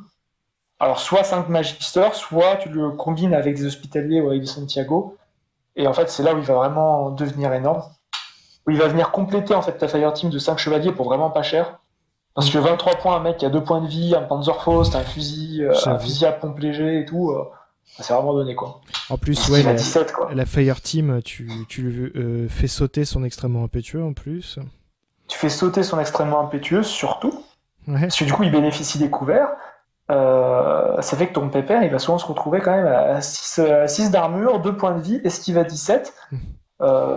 Alors, soit 5 magisters, soit tu le combines avec des hospitaliers ou avec des Santiago. Et en fait, c'est là où il va vraiment devenir énorme. Où il va venir compléter en fait ta fire team de 5 chevaliers pour vraiment pas cher. Parce que 23 points, un mec qui a 2 points de vie, un Panzerfaust, un fusil à pompe léger et tout, c'est vraiment donné, quoi. En plus, ouais, 17, quoi. la Fire Team, tu fais sauter son extrêmement impétueux en plus. Tu fais sauter son extrêmement impétueux, surtout. Ouais. Parce que du coup, il bénéficie des couverts. Ça fait que ton pépère, il va souvent se retrouver quand même à 6 d'armure, 2 points de vie, esquive à 17.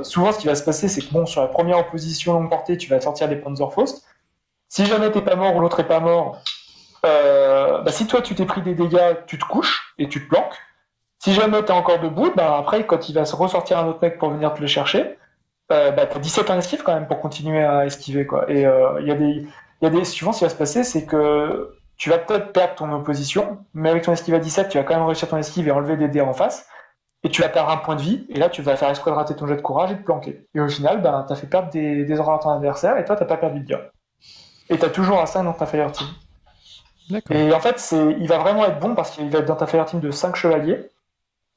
Souvent, ce qui va se passer, c'est que bon, sur la première opposition longue portée, tu vas sortir des Panzerfaust. Si jamais t'es pas mort ou l'autre est pas mort, bah, si toi tu t'es pris des dégâts, tu te couches et tu te planques. Si jamais t'es encore debout, bah, après, quand il va se ressortir un autre mec pour venir te le chercher, bah, t'as 17 en esquive quand même pour continuer à esquiver, quoi. Et il y a des suivant, ce qui va se passer, c'est que tu vas peut-être perdre ton opposition, mais avec ton esquive à 17, tu vas quand même réussir ton esquive et enlever des dés en face. Et tu vas perdre un point de vie, et là tu vas faire exprès de rater ton jet de courage et de planquer. Et au final, bah, t'as fait perdre des ordres à ton adversaire, et toi t'as pas perdu de dégâts. Et t'as toujours un 5 dans ta fire team. D'accord. Et en fait, il va vraiment être bon parce qu'il va être dans ta fire team de 5 chevaliers.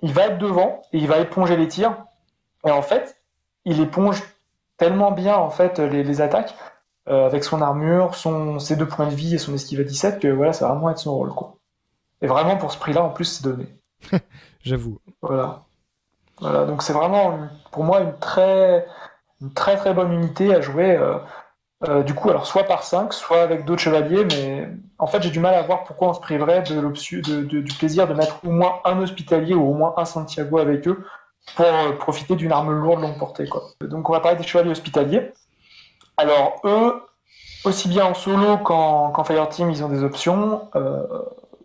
Il va être devant et il va éponger les tirs. Et en fait, il éponge tellement bien en fait les attaques avec son armure, ses 2 points de vie et son esquive à 17 que voilà, ça va vraiment être son rôle, quoi. Et vraiment pour ce prix-là, en plus, c'est donné. J'avoue. Voilà. Voilà. Donc c'est vraiment pour moi une très très bonne unité à jouer. Du coup, alors soit par 5, soit avec d'autres chevaliers, mais en fait, j'ai du mal à voir pourquoi on se priverait de du plaisir de mettre au moins un hospitalier ou au moins un Santiago avec eux pour profiter d'une arme lourde longue portée, quoi. Donc, on va parler des chevaliers hospitaliers. Alors, eux, aussi bien en solo qu'en Fireteam, ils ont des options.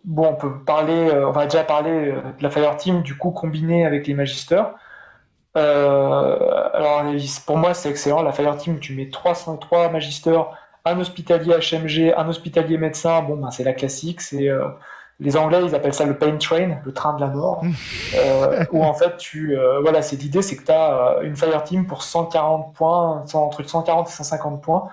Bon, on va déjà parler de la Fireteam, du coup, combinée avec les Magisters. Alors pour moi c'est excellent, la Fireteam tu mets 3 magisters, un hospitalier HMG, un hospitalier médecin, bon ben c'est la classique, c'est Les Anglais, ils appellent ça le pain train, le train de la mort, où en fait, voilà, l'idée, c'est que tu as une fireteam pour 140 points, entre 140 et 150 points,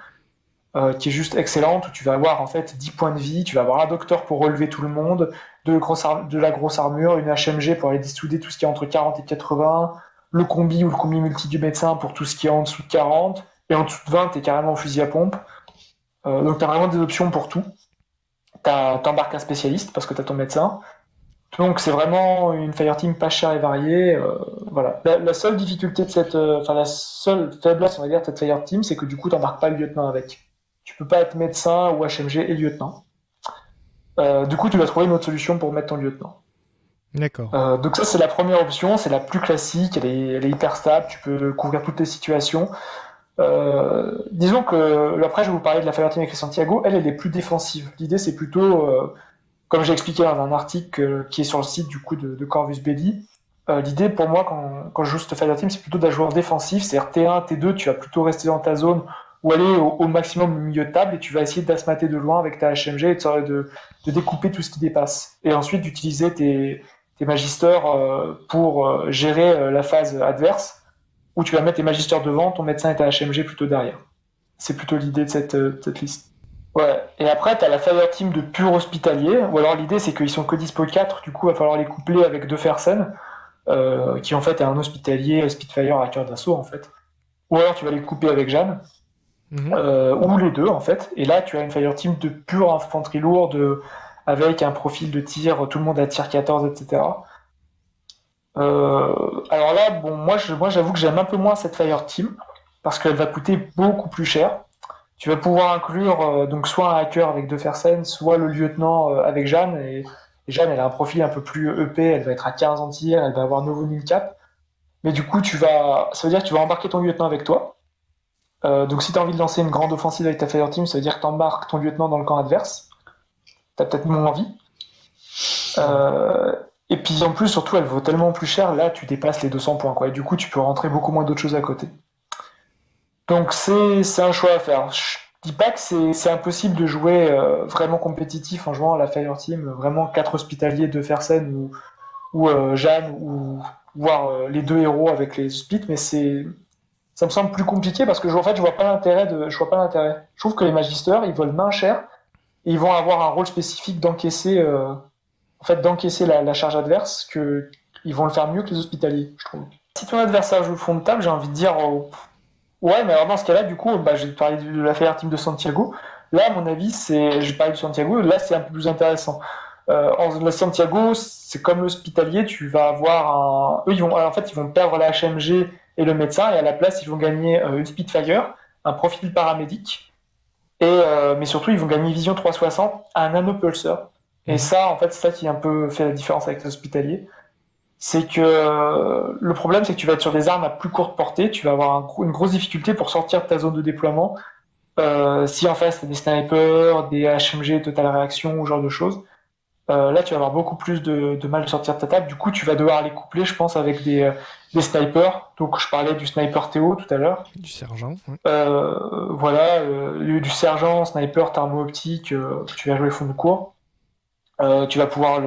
qui est juste excellente, où tu vas avoir en fait 10 points de vie, tu vas avoir un docteur pour relever tout le monde, de la grosse armure, une HMG pour aller dissouder tout ce qui est entre 40 et 80, le combi ou le combi multi du médecin pour tout ce qui est en dessous de 40, et en dessous de 20, t'es carrément au fusil à pompe. Donc t'as vraiment des options pour tout. T'embarques un spécialiste parce que t'as ton médecin. Donc c'est vraiment une fireteam pas chère et variée. Voilà. La seule difficulté de la seule faiblesse, on va dire, de cette fireteam, c'est que du coup t'embarques pas le lieutenant avec. Tu peux pas être médecin ou HMG et lieutenant. Du coup tu vas trouver une autre solution pour mettre ton lieutenant. D'accord. Donc ça c'est la première option, c'est la plus classique, elle est hyper stable, tu peux couvrir toutes les situations. Disons que après je vais vous parler de la fireteam avec les Santiago, elle est plus défensive. L'idée c'est plutôt, comme j'ai expliqué dans un article qui est sur le site du coup de Corvus Belli, l'idée pour moi quand je joue cette fireteam c'est plutôt d'un joueur défensif, c'est-à-dire T1, T2, tu vas plutôt rester dans ta zone ou aller au maximum au milieu de table et tu vas essayer d'asmater de loin avec ta HMG et de découper tout ce qui dépasse. Et ensuite d'utiliser tes magisters pour gérer la phase adverse, où tu vas mettre tes magisters devant, ton médecin et ta HMG plutôt derrière. C'est plutôt l'idée de cette liste. Ouais. Et après, tu as la fireteam de pur hospitalier, ou alors l'idée c'est qu'ils sont que dispo 4, du coup il va falloir les coupler avec 2 Fersen, qui en fait est un hospitalier Spitfire à cœur d'assaut en fait. Ou alors tu vas les couper avec Jeanne, ou les deux en fait. Et là tu as une fireteam de pure infanterie lourde, avec un profil de tir, tout le monde à tir 14, etc. Alors là, bon, moi j'avoue que j'aime un peu moins cette fireteam parce qu'elle va coûter beaucoup plus cher. Tu vas pouvoir inclure donc soit un hacker avec 2 Fersen, soit le lieutenant avec Jeanne. Et Jeanne, elle a un profil un peu plus EP, elle va être à 15 en tir, elle va avoir nouveau cap. Mais du coup, ça veut dire que tu vas embarquer ton lieutenant avec toi. Donc si tu as envie de lancer une grande offensive avec ta fireteam, ça veut dire que tu embarques ton lieutenant dans le camp adverse. T'as peut-être moins envie. Et puis en plus, surtout, elle vaut tellement plus cher, là tu dépasses les 200 points, quoi. Et du coup, tu peux rentrer beaucoup moins d'autres choses à côté. Donc c'est un choix à faire. Je dis pas que c'est impossible de jouer vraiment compétitif en jouant à la Fireteam, vraiment 4 hospitaliers, 2 Fersen ou Jeanne, ou voire les 2 héros avec les hospites, mais ça me semble plus compliqué parce que en fait, je vois pas l'intérêt. Je trouve que les magisters, ils volent main chère et ils vont avoir un rôle spécifique d'encaisser la charge adverse, ils vont le faire mieux que les hospitaliers, je trouve. Si ton adversaire joue le fond de table, j'ai envie de dire ouais, mais alors dans ce cas-là, du coup, j'ai parlé de la Fireteam de Santiago. Là, à mon avis, j'ai parlé de Santiago, là c'est un peu plus intéressant. La Santiago, c'est comme l'hospitalier, tu vas avoir eux, ils vont perdre la HMG et le médecin, et à la place, ils vont gagner une Spitfire, un profil paramédic, mais surtout, ils vont gagner Vision 360, un nanopulseur. Et ça, en fait, c'est ça qui a un peu fait la différence avec l'hospitalier. C'est que le problème, c'est que tu vas être sur des armes à plus courte portée, tu vas avoir une grosse difficulté pour sortir de ta zone de déploiement. Si en face, t'as des snipers, des HMG, Total Réaction, ou ce genre de choses, là, tu vas avoir beaucoup plus de mal de sortir de ta table. Du coup, tu vas devoir les coupler, je pense, avec des snipers. Donc, je parlais du sniper Théo tout à l'heure. Du sergent. Ouais. Voilà, du sergent, sniper, thermo-optique, que tu vas jouer fond de cours. Tu vas pouvoir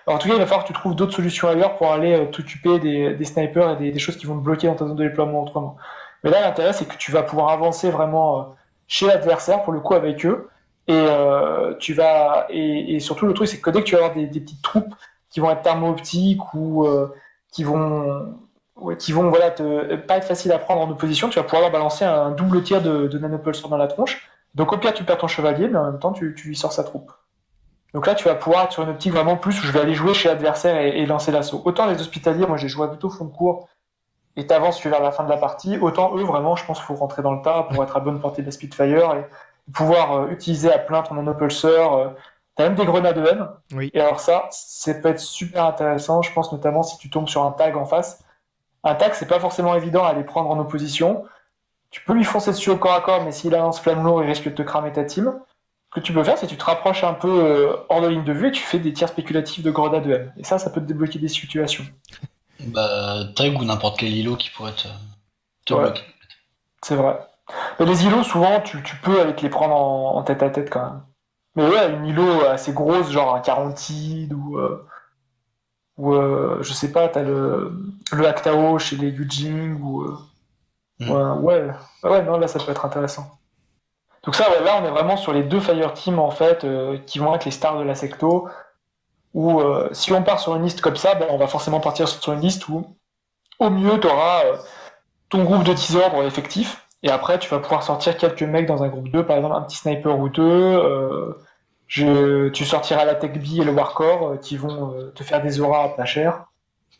En tout cas, il va falloir que tu trouves d'autres solutions ailleurs pour aller t'occuper des snipers et des choses qui vont te bloquer dans ta zone de déploiement autrement. Mais là, l'intérêt, c'est que tu vas pouvoir avancer vraiment chez l'adversaire, pour le coup, avec eux. Et surtout, le truc, c'est que dès que tu vas avoir des petites troupes qui vont être thermo-optiques ou qui vont voilà, pas être faciles à prendre en opposition, tu vas pouvoir leur balancer un double tir de nanopulsar dans la tronche. Donc, au pire, tu perds ton chevalier, mais en même temps, tu lui sors sa troupe. Donc là, tu vas pouvoir être sur une optique vraiment plus où je vais aller jouer chez l'adversaire et lancer l'assaut. Autant les hospitaliers, moi j'ai joué plutôt fond de cours et t'avances vers la fin de la partie. Autant eux, vraiment, je pense qu'il faut rentrer dans le tas pour être à bonne portée de la Spitfire et pouvoir utiliser à plein ton nanopulsar. T'as même des grenades EM. Oui. Et alors ça peut être super intéressant, je pense notamment si tu tombes sur un tag en face. Un tag, c'est pas forcément évident à aller prendre en opposition. Tu peux lui foncer dessus au corps à corps, mais s'il a un flamme lourd, il risque de te cramer ta team. Ce que tu peux faire, c'est que tu te rapproches un peu hors de ligne de vue et tu fais des tirs spéculatifs de grenade EM. Et ça peut te débloquer des situations. Tag ou n'importe quel îlot qui pourrait te bloquer. C'est vrai. Mais les îlots, souvent, tu peux aller te les prendre en tête à tête quand même. Mais ouais, une îlot assez grosse, genre un Carotide ou je sais pas, t'as le Actao chez les Yujing ouais, non, là ça peut être intéressant. Donc ça, ouais, là on est vraiment sur les deux Fireteam en fait, qui vont être les stars de la secto. Où si on part sur une liste comme ça, on va forcément partir sur une liste où au mieux tu auras ton groupe de 10 ordres effectif, et après tu vas pouvoir sortir quelques mecs dans un groupe 2, par exemple un petit sniper ou deux. Tu sortiras la Tech B et le Warcore qui vont te faire des auras pas cher.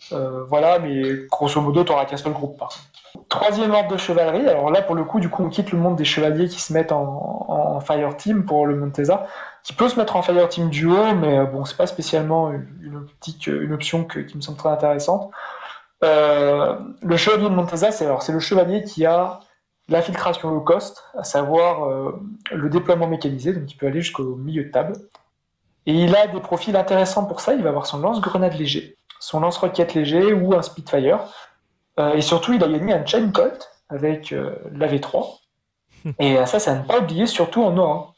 Voilà, mais grosso modo, tu n'auras qu'un seul groupe par contre. Troisième ordre de chevalerie, alors là pour le coup, du coup, on quitte le monde des chevaliers qui se mettent en Fireteam pour le Montesa, qui peut se mettre en Fireteam duo, mais bon, c'est pas spécialement une option qui me semble très intéressante. Le chevalier de Montesa, c'est le chevalier qui a l'infiltration low cost, à savoir le déploiement mécanisé, donc il peut aller jusqu'au milieu de table. Et il a des profils intéressants pour ça, il va avoir son lance-grenade léger, son lance-roquette léger ou un Spitfire. Et surtout, il a gagné un Chain Colt avec la V3. Et ça, c'est à ne pas oublier, surtout en Aura.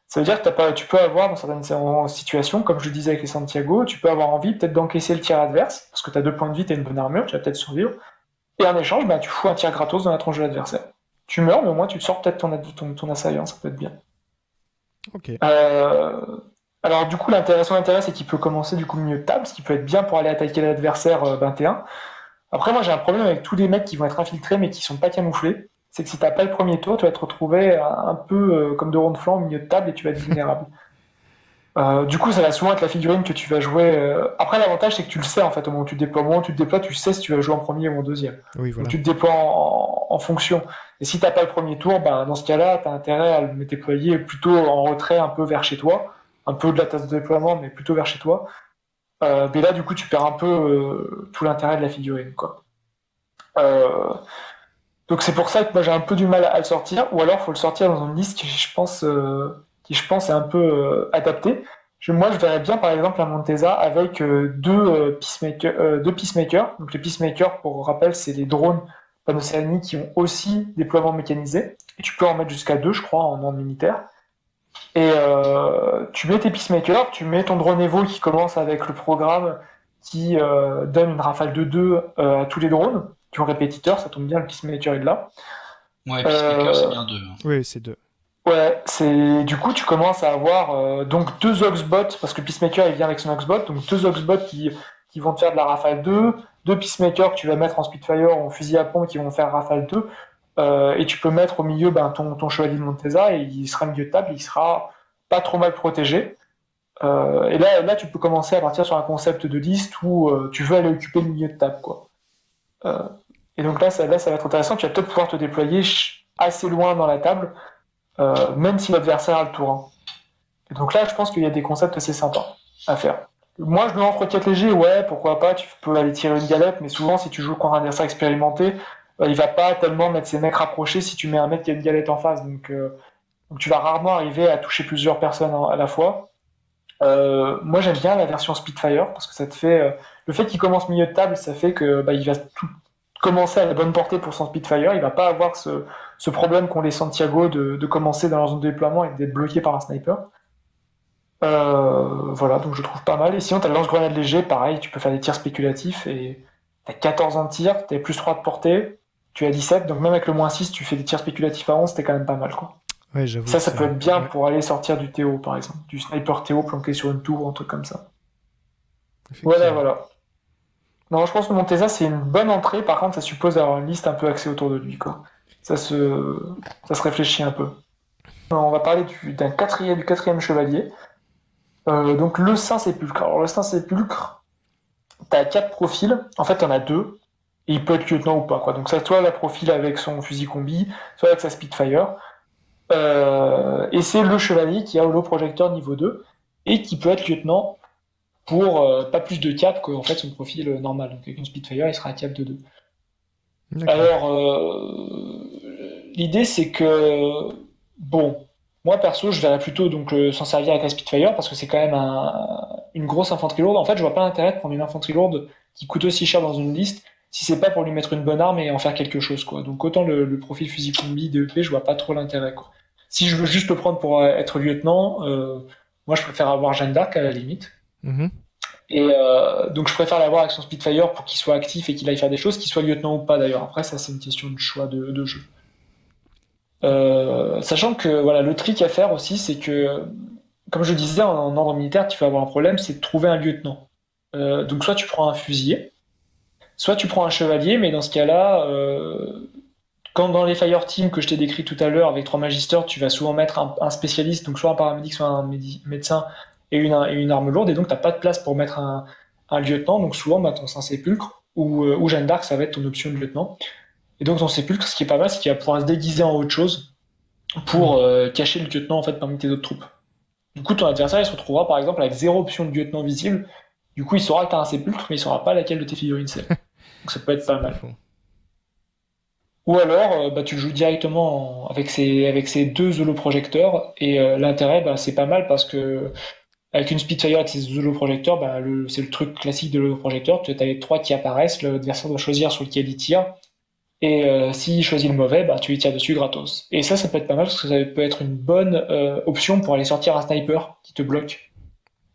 Ça veut dire que tu peux avoir, dans certaines situations, comme je le disais avec les Santiago, tu peux avoir envie peut-être d'encaisser le tir adverse, parce que tu as 2 points de vie, tu as une bonne armure, tu vas peut-être survivre. Et en échange, tu fous un tir gratos dans la tronche de l'adversaire. Tu meurs, mais au moins tu te sors peut-être ton assaillant, ça peut être bien. Ok. Alors du coup, son intérêt, c'est qu'il peut commencer du coup milieu de table, ce qui peut être bien pour aller attaquer l'adversaire 21. Après, moi j'ai un problème avec tous les mecs qui vont être infiltrés mais qui sont pas camouflés. C'est que si t'as pas le premier tour, tu vas te retrouver un peu comme de rond de flanc au milieu de table et tu vas être vulnérable. Du coup, ça va souvent être la figurine que tu vas jouer. Après, l'avantage, c'est que tu le sais en fait au moment où tu te déploies. Au moment où tu te déploies, tu sais si tu vas jouer en premier ou en deuxième. Oui, voilà. Donc, tu te déploies en fonction. Et si t'as pas le premier tour, dans ce cas-là, t'as intérêt à le déployer plutôt en retrait, un peu vers chez toi, un peu au-delà de ta déploiement, mais plutôt vers chez toi. Mais là, du coup, tu perds un peu tout l'intérêt de la figurine, quoi. Donc c'est pour ça que moi j'ai un peu du mal à le sortir, ou alors il faut le sortir dans une liste qui je pense est un peu adaptée. Moi je verrais bien par exemple un Montesa avec deux peacemakers. Donc les peacemakers, pour rappel, c'est les drones panocéaniques qui ont aussi déploiement mécanisé, et tu peux en mettre jusqu'à 2 je crois en ordre militaire. Et tu mets tes peacemakers, tu mets ton drone Evo qui commence avec le programme qui donne une rafale de 2 à tous les drones. Tu as un répétiteur, ça tombe bien, le Peacemaker est là. Ouais, Peacemaker, c'est bien 2. Oui, c'est 2. Ouais, du coup, tu commences à avoir donc 2 Oxbots, parce que Peacemaker, il vient avec son Oxbot, donc 2 Oxbots qui vont te faire de la rafale 2, 2 Peacemakers que tu vas mettre en Spitfire ou en fusil à pompe qui vont faire rafale 2, et tu peux mettre au milieu ton chevalier de Montesa, et il sera milieu de table, il sera pas trop mal protégé. Et là, tu peux commencer à partir sur un concept de liste où tu veux aller occuper le milieu de table, quoi. Et donc là, ça va être intéressant. Tu vas peut-être pouvoir te déployer assez loin dans la table, même si l'adversaire a le tour 1. Et donc là, je pense qu'il y a des concepts assez sympas à faire. Moi, je me lance roquette léger, ouais, pourquoi pas, tu peux aller tirer une galette, mais souvent, si tu joues contre un adversaire expérimenté, il va pas tellement mettre ses mecs rapprochés si tu mets un mec qui a une galette en face. Donc tu vas rarement arriver à toucher plusieurs personnes à la fois. Moi, j'aime bien la version Spitfire, parce que ça te fait... le fait qu'il commence milieu de table, ça fait que il va commencer à la bonne portée pour son Spitfire. Il va pas avoir ce problème qu'ont les Santiago de commencer dans leur zone de déploiement et d'être bloqué par un sniper. Voilà, donc je trouve pas mal. Et sinon, t'as le lance-grenade léger, pareil, tu peux faire des tirs spéculatifs et t'as 14 en tir, t'as plus 3 de portée, tu as 17, donc même avec le moins 6, tu fais des tirs spéculatifs à 11, t'es quand même pas mal, quoi. Ouais, j'avoue. Ça peut être bien pour aller sortir du Théo, par exemple. Du sniper Théo planqué sur une tour, un truc comme ça. Voilà. Non, je pense que Montesa, c'est une bonne entrée. Par contre, ça suppose d'avoir une liste un peu axée autour de lui, quoi. Ça se réfléchit un peu. On va parler du quatrième chevalier. Donc, le Saint-Sépulcre. Alors, le Saint-Sépulcre, t'as 4 profils. En fait, t'en as 2. Et il peut être lieutenant ou pas, quoi. Donc, ça, soit la profil avec son fusil combi, soit avec sa Spitfire. Et c'est le chevalier qui a holoprojecteur niveau 2 et qui peut être lieutenant pour pas plus de cap que en fait, son profil normal. Donc avec une Spitfire, il sera à cap de 2. D'accord. Alors, l'idée c'est que, bon, moi perso, je verrais plutôt donc s'en servir avec la Spitfire parce que c'est quand même une grosse infanterie lourde. En fait, je vois pas l'intérêt de prendre une infanterie lourde qui coûte aussi cher dans une liste si c'est pas pour lui mettre une bonne arme et en faire quelque chose, quoi. Donc autant le profil fusil combi DEP, je vois pas trop l'intérêt, quoi. Si je veux juste le prendre pour être lieutenant, Moi, je préfère avoir Jeanne d'Arc à la limite. Mhm. Et donc, je préfère l'avoir avec son Spitfire pour qu'il soit actif et qu'il aille faire des choses, qu'il soit lieutenant ou pas d'ailleurs. Après, ça, c'est une question de choix de jeu. Sachant que voilà, le trick à faire aussi, c'est que, comme je disais, en ordre militaire, tu vas avoir un problème, c'est de trouver un lieutenant. Donc, soit tu prends un fusilier, soit tu prends un chevalier, mais dans ce cas-là, quand dans les Fireteam que je t'ai décrit tout à l'heure avec 3 magisters, tu vas souvent mettre un spécialiste, donc soit un paramédic, soit un médecin et une arme lourde, et donc t'as pas de place pour mettre un lieutenant, donc souvent bah, ton Saint-Sépulcre ou Jeanne d'Arc, ça va être ton option de lieutenant. Et donc ton Sépulcre, ce qui est pas mal, c'est qu'il va pouvoir se déguiser en autre chose pour cacher le lieutenant en fait parmi tes autres troupes. Du coup, ton adversaire il se retrouvera par exemple avec 0 option de lieutenant visible. Du coup, il saura que t'as un Sépulcre, mais il saura pas laquelle de tes figurines c'est. Donc ça peut être pas mal. Ou alors, bah, tu le joues directement avec ces 2 holoprojecteurs, et l'intérêt, bah, c'est pas mal parce que avec une Spitfire et ses holoprojecteurs, bah, c'est le truc classique de l'holoprojecteur, tu as les 3 qui apparaissent, l'adversaire doit choisir sur lequel il tire, et s'il choisit le mauvais, bah, tu lui tires dessus gratos. Et ça peut être pas mal parce que ça peut être une bonne option pour aller sortir un sniper qui te bloque,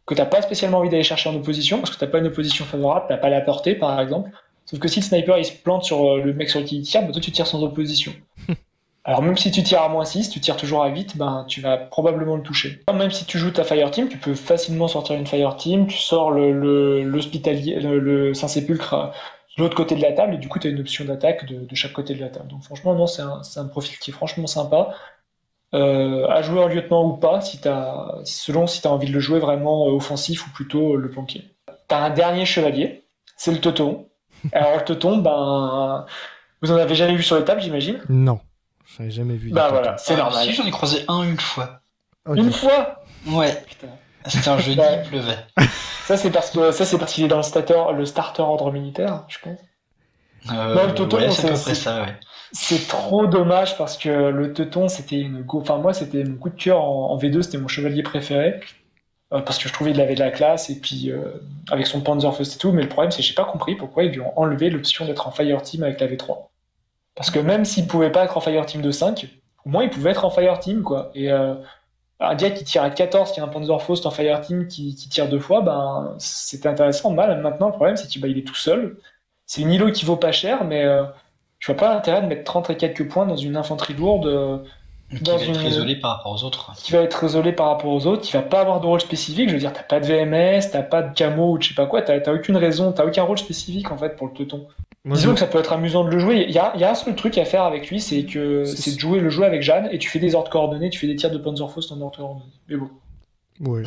que t'as pas spécialement envie d'aller chercher en opposition, parce que t'as pas une opposition favorable, t'as pas la portée par exemple. Sauf que si le sniper il se plante sur le mec sur lequel il tire, bah toi tu tires sans opposition. Alors même si tu tires à -6, tu tires toujours à 8, ben tu vas probablement le toucher. Même si tu joues ta Fireteam, tu peux facilement sortir une Fireteam, tu sors l'hospitalier, le Saint-Sépulcre de l'autre côté de la table, et du coup tu as une option d'attaque de chaque côté de la table. Donc franchement non, c'est un profil qui est franchement sympa. À jouer en lieutenant ou pas, selon si tu as envie de le jouer vraiment offensif ou plutôt le planquer. Tu as un dernier chevalier, c'est le Teuton. Alors le Teuton, ben, vous en avez jamais vu sur les tables, j'imagine? Non, j'en ai jamais vu. Bah voilà, c'est normal. Si, j'en ai croisé une fois. Ok. Une fois? Ouais. Putain. C'était un jeudi, il pleuvait. Ça c'est parce qu'il est dans le starter ordre militaire, je pense. Non, le Teuton, Ouais, c'est à peu près ça, ouais. c'est trop dommage parce que le Teuton, enfin moi c'était mon coup de cœur en V2, c'était mon chevalier préféré. Parce que je trouvais qu'il avait de la classe, et puis avec son Panzerfaust et tout, mais le problème c'est que j'ai pas compris pourquoi ils lui ont enlevé l'option d'être en Fireteam avec la V3. Parce que même s'il pouvait pas être en Fireteam de 5, au moins il pouvait être en Fireteam, quoi. Et un gars qui tire à 14, qui a un Panzerfaust en Fireteam qui tire 2 fois, ben c'était intéressant. Mal, maintenant le problème c'est qu'il est tout seul. C'est une îlot qui vaut pas cher, mais je vois pas l'intérêt de mettre 30 et quelques points dans une infanterie lourde. Qui va être isolé par rapport aux autres. Qui va être isolé par rapport aux autres, qui va pas avoir de rôle spécifique. Je veux dire, t'as pas de VMS, t'as pas de camo ou je sais pas quoi, t'as aucune raison, t'as aucun rôle spécifique en fait pour le Teuton. Disons que ça peut être amusant de le jouer. Il y a un seul truc à faire avec lui, c'est de jouer le jeu avec Jeanne, et tu fais des ordres coordonnés, tu fais des tirs de Panzerfaust en ordre coordonné. Mais bon. Ouais.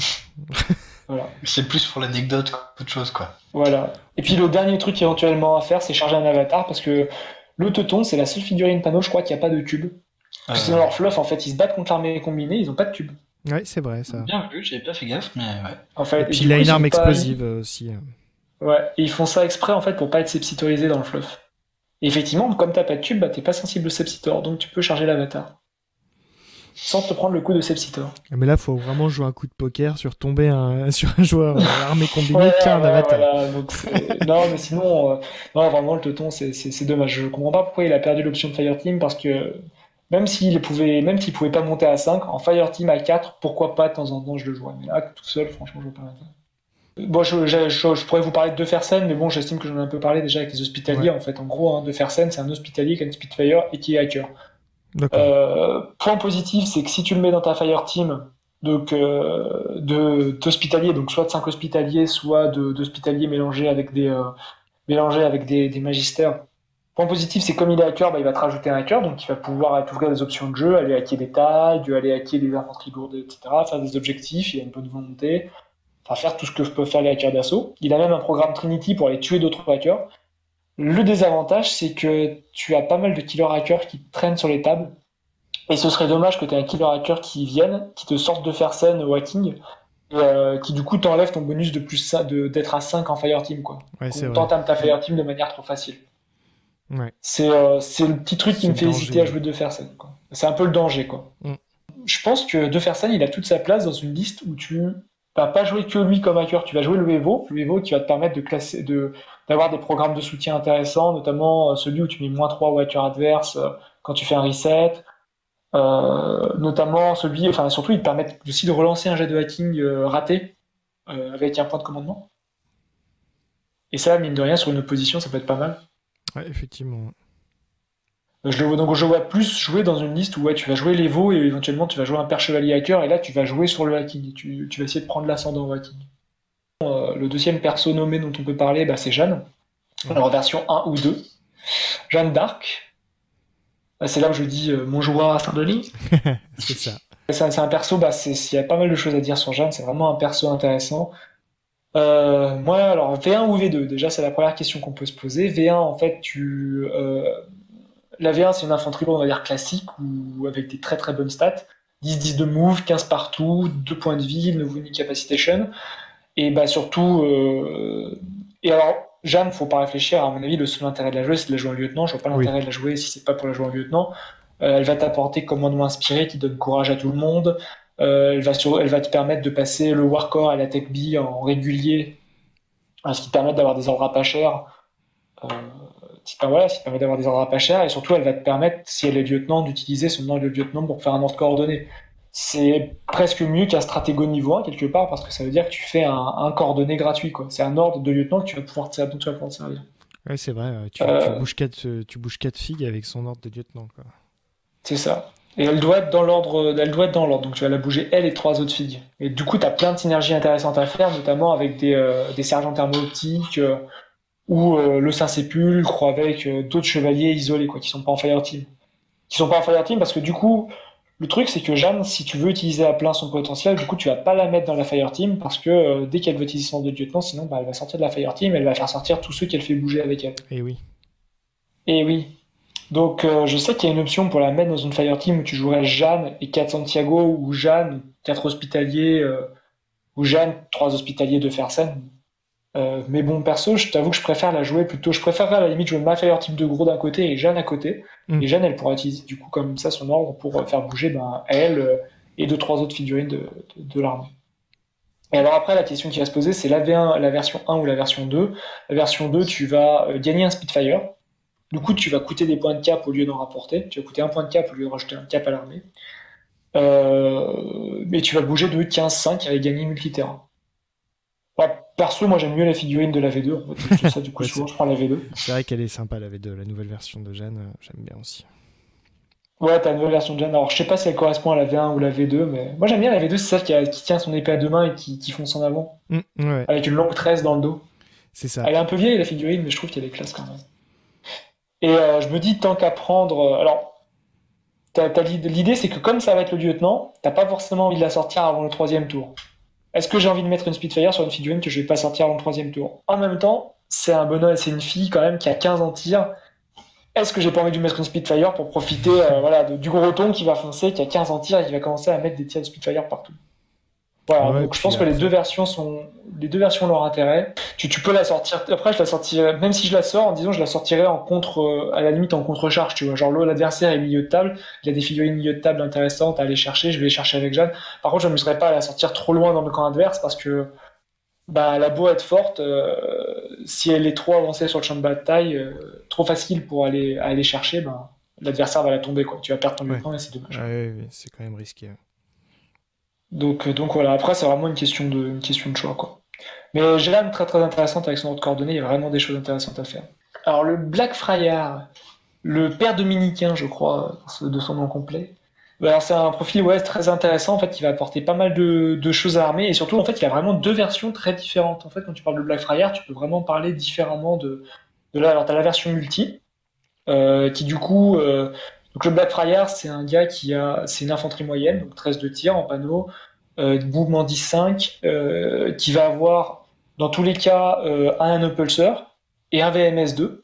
Voilà. C'est plus pour l'anecdote qu'autre chose, quoi. Voilà. Et puis le dernier truc éventuellement à faire, c'est charger un avatar, parce que le Teuton, c'est la seule figurine panneau, je crois, qu'il n'y a pas de cube. Parce que c'est dans leur fluff, en fait, ils se battent contre l'armée combinée, ils ont pas de cube. Ouais, c'est vrai ça. Bien vu, j'avais pas fait gaffe, mais ouais. En fait, et puis il a une arme explosive aussi. Ouais, et ils font ça exprès en fait pour pas être sepsitorisé dans le fluff. Et effectivement, comme t'as pas de tube, bah t'es pas sensible au sepsitor, donc tu peux charger l'avatar. Sans te prendre le coup de sepsitor. Mais là, faut vraiment jouer un coup de poker sur tomber sur un joueur armé combiné qui a un avatar. Voilà, donc non, mais sinon, non, vraiment, le Teuton, c'est dommage. Je comprends pas pourquoi il a perdu l'option de Fireteam, parce que même s'il pouvait pas monter à 5, en Fireteam à 4, pourquoi pas de temps en temps je le jouerais. Mais là, tout seul, franchement, je vois pas l'intérêt. Bon, je pourrais vous parler de Fersen, mais bon, j'estime que j'en ai un peu parlé déjà avec les hospitaliers. Ouais. En fait, en gros, de Fersen, c'est un hospitalier qui a une Spitfire et qui est hacker. Point positif, c'est que si tu le mets dans ta Fireteam, donc d'hospitaliers, donc soit de 5 hospitaliers, soit d'hospitaliers mélangés avec des magistères. Point positif, c'est comme il est hacker, bah, il va te rajouter un hacker, donc il va pouvoir t'ouvrir des options de jeu, aller hacker des tags, aller hacker des infanteries lourdes, etc., faire des objectifs, il a une bonne volonté, enfin faire tout ce que peuvent faire les hackers d'assaut. Il a même un programme Trinity pour aller tuer d'autres hackers. Le désavantage, c'est que tu as pas mal de killer hackers qui traînent sur les tables, et ce serait dommage que tu aies un killer hacker qui vienne, qui te sorte de Fersen au hacking, qui du coup t'enlève ton bonus de plus d'être à 5 en Fireteam, quoi. Ouais, t'entames ta Fireteam de manière trop facile. Ouais. C'est le petit truc qui me fait hésiter à jouer de Fersen, quoi. C'est un peu le danger, quoi. Je pense que de Fersen, il a toute sa place dans une liste où tu vas pas jouer que lui comme hacker, tu vas jouer le Evo qui va te permettre d'avoir des programmes de soutien intéressants, notamment celui où tu mets -3 au hacker adverse quand tu fais un reset. Notamment surtout, ils te permettent aussi de relancer un jet de hacking raté avec un point de commandement. Et ça, mine de rien, sur une opposition, ça peut être pas mal. Ouais, effectivement. Donc je vois plus jouer dans une liste où ouais, tu vas jouer l'Evo et éventuellement tu vas jouer un père chevalier hacker et là tu vas jouer sur le hacking. Tu vas essayer de prendre l'ascendant au hacking. Le deuxième perso nommé dont on peut parler, bah, c'est Jeanne. Alors version 1 ou 2. Jeanne d'Arc. C'est là où je dis mon joueur à Saint-Denis. C'est ça. C'est un perso, il y a pas mal de choses à dire sur Jeanne, c'est vraiment un perso intéressant. Moi, alors V1 ou V2, déjà c'est la première question qu'on peut se poser. V1, en fait, la V1 c'est une infanterie, on va dire classique, ou avec des très très bonnes stats. 10-10 de move, 15 partout, 2 points de vie, 9 winning capacitation. Et bah surtout... Et alors, Jeanne, faut pas réfléchir, à mon avis, le seul intérêt de la jouer, c'est de la jouer en lieutenant. Je vois pas l'intérêt de la jouer si c'est pas pour la jouer en lieutenant. Elle va t'apporter commandement inspiré qui donne courage à tout le monde. Elle va te permettre de passer le Warcore et la Tech B en régulier, ce qui te permet d'avoir des ordres à pas cher. Ce qui te permet d'avoir des ordres à pas cher. Et surtout, elle va te permettre, si elle est lieutenant, d'utiliser son ordre de lieutenant pour faire un ordre coordonné. C'est presque mieux qu'un stratégo niveau 1 quelque part, parce que ça veut dire que tu fais un coordonné gratuit, quoi. C'est un ordre de lieutenant que dont tu vas pouvoir te servir. Ouais, c'est vrai. Tu bouges 4 figues avec son ordre de lieutenant, quoi. C'est ça. Et elle doit être dans l'ordre, donc tu vas la bouger elle et 3 autres figues. Et du coup, tu as plein de synergies intéressantes à faire, notamment avec des sergents thermo-optiques ou le Saint-Sépulcre avec d'autres chevaliers isolés, quoi, qui sont pas en fireteam. Qui sont pas en fireteam parce que du coup, le truc c'est que Jeanne, si tu veux utiliser à plein son potentiel, du coup tu vas pas la mettre dans la fireteam parce que dès qu'elle veut utiliser son ordre de lieutenant, sinon bah, elle va sortir de la fireteam et elle va faire sortir tous ceux qu'elle fait bouger avec elle. Et oui. Et oui. Donc je sais qu'il y a une option pour la mettre dans une fireteam où tu jouerais Jeanne et 4 Santiago ou Jeanne, 4 hospitaliers ou Jeanne, 3 hospitaliers de Fersen. Mais bon, perso, je t'avoue que je préfère la jouer plutôt. Je préférerais à la limite jouer ma fireteam de gros d'un côté et Jeanne à côté. Et Jeanne, elle pourra utiliser du coup comme ça son ordre pour faire bouger elle et 2-3 autres figurines de l'armée. Et alors après, la question qui va se poser, c'est la V1, la version 1 ou la version 2. La version 2, tu vas gagner un Spitfire. Du coup, tu vas coûter des points de cap au lieu d'en rapporter. Tu vas coûter un point de cap au lieu de rajouter un cap à l'armée. Mais tu vas bouger de 15-5 avec gagner multi-terrain. Perso, moi j'aime mieux la figurine de la V2. En fait, c'est ça, du coup, souvent je prends la V2. C'est vrai qu'elle est sympa, la V2, la nouvelle version de Jeanne, j'aime bien aussi. Ouais, t'as une nouvelle version de Jeanne. Alors, je sais pas si elle correspond à la V1 ou la V2, mais moi j'aime bien la V2, c'est celle qui tient son épée à deux mains et qui fonce en avant. Ouais. Avec une longue tresse dans le dos. C'est ça. Elle est un peu vieille, la figurine, mais je trouve qu'elle est classe quand même. Et je me dis, tant qu'à prendre. Alors, l'idée, c'est que comme ça va être le lieutenant, t'as pas forcément envie de la sortir avant le 3e tour. Est-ce que j'ai envie de mettre une Spitfire sur une figurine que je vais pas sortir avant le 3e tour? En même temps, c'est un bonhomme, c'est une fille quand même qui a 15 ans de tir. Est-ce que j'ai pas envie de lui mettre une Spitfire pour profiter du gros ton qui va foncer, qui a 15 ans de tir et qui va commencer à mettre des tirs de Spitfire partout? Voilà, ouais, donc je pense que les deux versions ont leur intérêt. Tu peux la sortir. Après, je la sortirai, même si je la sors, disons, je la sortirai en contre, à la limite en contre-charge, tu vois. Genre, l'adversaire est milieu de table, il y a des figurines milieu de table intéressantes à aller chercher, je vais les chercher avec Jeanne. Par contre, je m'amuserai pas à la sortir trop loin dans le camp adverse parce que, bah, elle a beau être forte, si elle est trop avancée sur le champ de bataille, trop facile pour aller chercher, ben, l'adversaire va la tomber, quoi. Tu vas perdre ton lieutenant et c'est dommage. Ouais, c'est quand même risqué. Donc voilà, après c'est vraiment une question de choix, quoi. Mais j'ai l'air très très intéressante avec son ordre coordonné, il y a vraiment des choses intéressantes à faire. Alors le Blackfriar, le père dominicain, je crois, de son nom complet. Alors c'est un profil très intéressant, en fait, qui va apporter pas mal de choses à l'armée, et surtout en fait il y a vraiment deux versions très différentes. En fait, quand tu parles de Blackfriar, tu peux vraiment parler différemment de là. Alors t'as la version multi, qui du coup donc le Blackfriar, c'est un gars c'est une infanterie moyenne, donc 13 de tir en panneau, mouvement 10-5, qui va avoir dans tous les cas un Uppulser et un VMS2.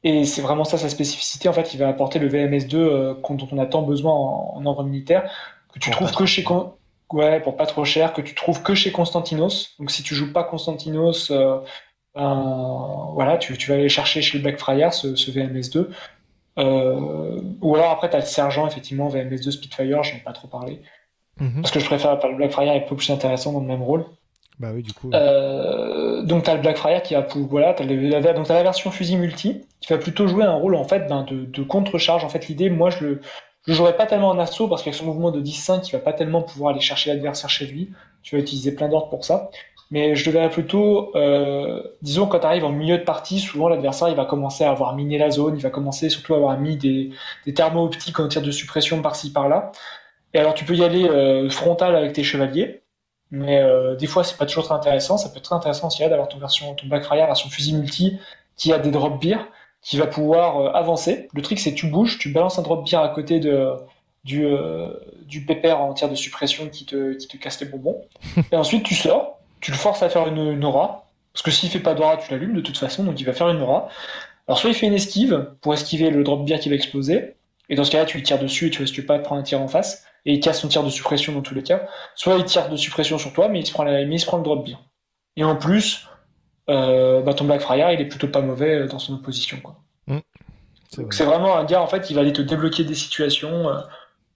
Et c'est vraiment ça sa spécificité. En fait, il va apporter le VMS2 dont on a tant besoin en ordre militaire, que tu trouves que chez pour pas trop cher, que tu trouves que chez Constantinos. Donc si tu joues pas Constantinos, voilà, tu vas aller chercher chez le Blackfriar ce VMS2. Ou alors après, tu as le sergent, effectivement, VMS2 Spitfire, je n'ai pas trop parlé. Parce que je préfère le Blackfriar est peu plus intéressant dans le même rôle. Bah oui, du coup. Donc tu as le Blackfriar qui va donc tu as la version fusil multi qui va plutôt jouer un rôle en fait de contre-charge. En fait, l'idée, moi je Je jouerai pas tellement en assaut parce qu'avec son mouvement de 10-5, il va pas tellement pouvoir aller chercher l'adversaire chez lui. Tu vas utiliser plein d'ordres pour ça. Mais je le verrais plutôt, disons, quand tu arrives en milieu de partie, souvent l'adversaire il va commencer à avoir miné la zone, il va commencer surtout à avoir mis des thermo-optiques en tir de suppression par-ci par-là. Et alors tu peux y aller frontal avec tes chevaliers, mais des fois c'est pas toujours très intéressant. Ça peut être très intéressant aussi d'avoir ton Blackfire version fusil multi qui a des drop beer, qui va pouvoir avancer. Le truc c'est que tu bouges, tu balances un drop beer à côté du pépère en tir de suppression qui te casse les bonbons. Et ensuite tu sors, tu le forces à faire une aura, parce que s'il fait pas d'aura, tu l'allumes de toute façon, donc il va faire une aura. Alors soit il fait une esquive pour esquiver le drop beer qui va exploser, et dans ce cas-là tu lui tires dessus et tu risques pas de prendre un tir en face, et il casse son tir de suppression dans tous les cas. Soit il tire de suppression sur toi, mais il se prend le drop beer. Et en plus, ton Blackfire il est plutôt pas mauvais dans son opposition, quoi. Donc c'est vraiment un gars en fait qui va aller te débloquer des situations,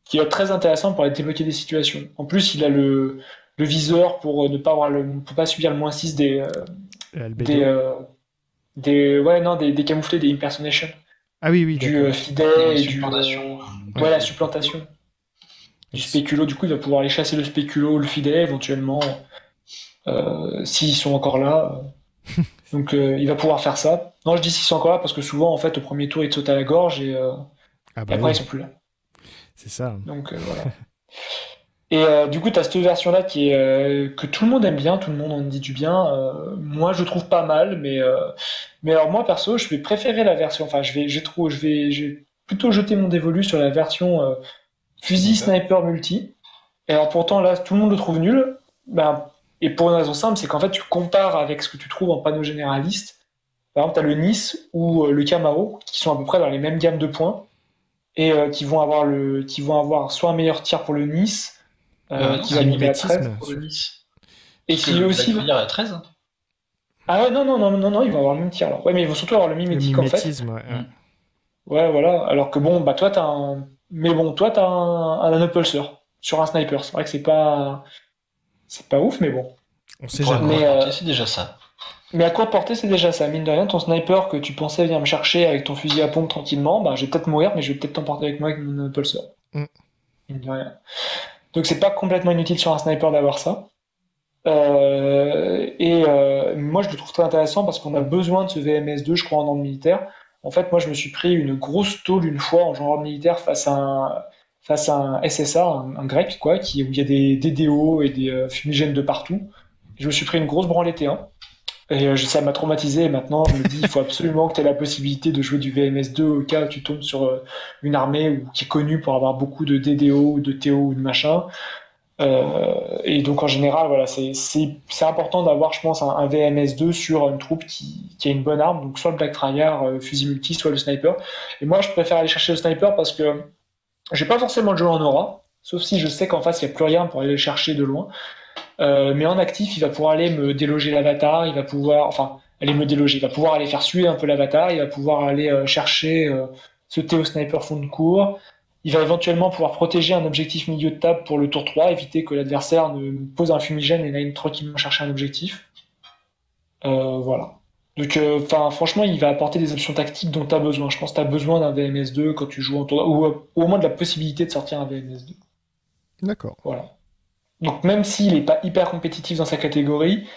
qui va être très intéressant pour aller te débloquer des situations. En plus il a le viseur pour ne pas avoir pour pas subir le -6 des camouflés, des impersonations. Ah oui, Du Fidei et supplantation. la supplantation. Du spéculo, du coup il va pouvoir aller chasser le spéculo, le Fidei éventuellement, s'ils sont encore là. Donc il va pouvoir faire ça. Non, je dis s'ils sont encore là parce que souvent en fait au premier tour ils te sautent à la gorge et après ils sont plus là. C'est ça. Donc voilà. Et du coup, tu as cette version-là qui est que tout le monde aime bien, tout le monde en dit du bien. Moi, je trouve pas mal, mais alors moi perso, je vais préférer la version. Enfin, je vais plutôt jeter mon dévolu sur la version fusil sniper multi. Et alors pourtant là, tout le monde le trouve nul. Et pour une raison simple, c'est qu'en fait, tu compares avec ce que tu trouves en panneau généraliste. Par exemple, tu as le Nice ou le Camaro qui sont à peu près dans les mêmes gammes de points et qui vont avoir soit un meilleur tir pour le Nice. Qui va arriver à 13 pour le Nice. Et qui aussi va à 13. Ah ouais, non, ils vont avoir le même tir alors. Ouais, mais ils vont surtout avoir le mimétique en fait. Ouais, voilà. Alors que bon, toi t'as un. Mais bon, toi t'as un Nanopulser sur un sniper. C'est vrai que c'est pas ouf, mais bon. On sait jamais. Mais c'est déjà ça. Mais à courte portée, c'est déjà ça. Mine de rien, ton sniper que tu pensais venir me chercher avec ton fusil à pompe tranquillement, je vais peut-être mourir, mais je vais peut-être t'emporter avec moi avec mon Nanopulser. Mine de rien. Donc c'est pas complètement inutile sur un sniper d'avoir ça. Moi je le trouve très intéressant parce qu'on a besoin de ce VMS2, je crois, en ordre militaire. En fait, moi je me suis pris une grosse tôle une fois en genre militaire face à un SSA, un grec, quoi, où il y a des DDO et des fumigènes de partout. Je me suis pris une grosse branlée T1. Et ça m'a traumatisé et maintenant je me dis il faut absolument que tu aies la possibilité de jouer du VMS2 au cas où tu tombes sur une armée qui est connue pour avoir beaucoup de DDO, de TO ou de machin. Et donc en général voilà, c'est important d'avoir je pense un VMS2 sur une troupe qui a une bonne arme, donc soit le Blackfire fusil multi, soit le sniper. Et moi je préfère aller chercher le sniper parce que j'ai pas forcément le jeu en aura, sauf si je sais qu'en face il n'y a plus rien pour aller le chercher de loin. Mais en actif, il va pouvoir aller me déloger l'avatar, il va pouvoir aller faire suer un peu l'avatar, il va pouvoir aller chercher ce Théo Sniper fond de cours, il va éventuellement pouvoir protéger un objectif milieu de table pour le tour 3, éviter que l'adversaire ne pose un fumigène et n'aille tranquillement chercher un objectif. Voilà. Donc, franchement, il va apporter des options tactiques dont tu as besoin. Je pense que tu as besoin d'un VMS2 quand tu joues en tournoi, ou au moins de la possibilité de sortir un VMS2. D'accord. Voilà. Donc même s'il n'est pas hyper compétitif dans sa catégorie,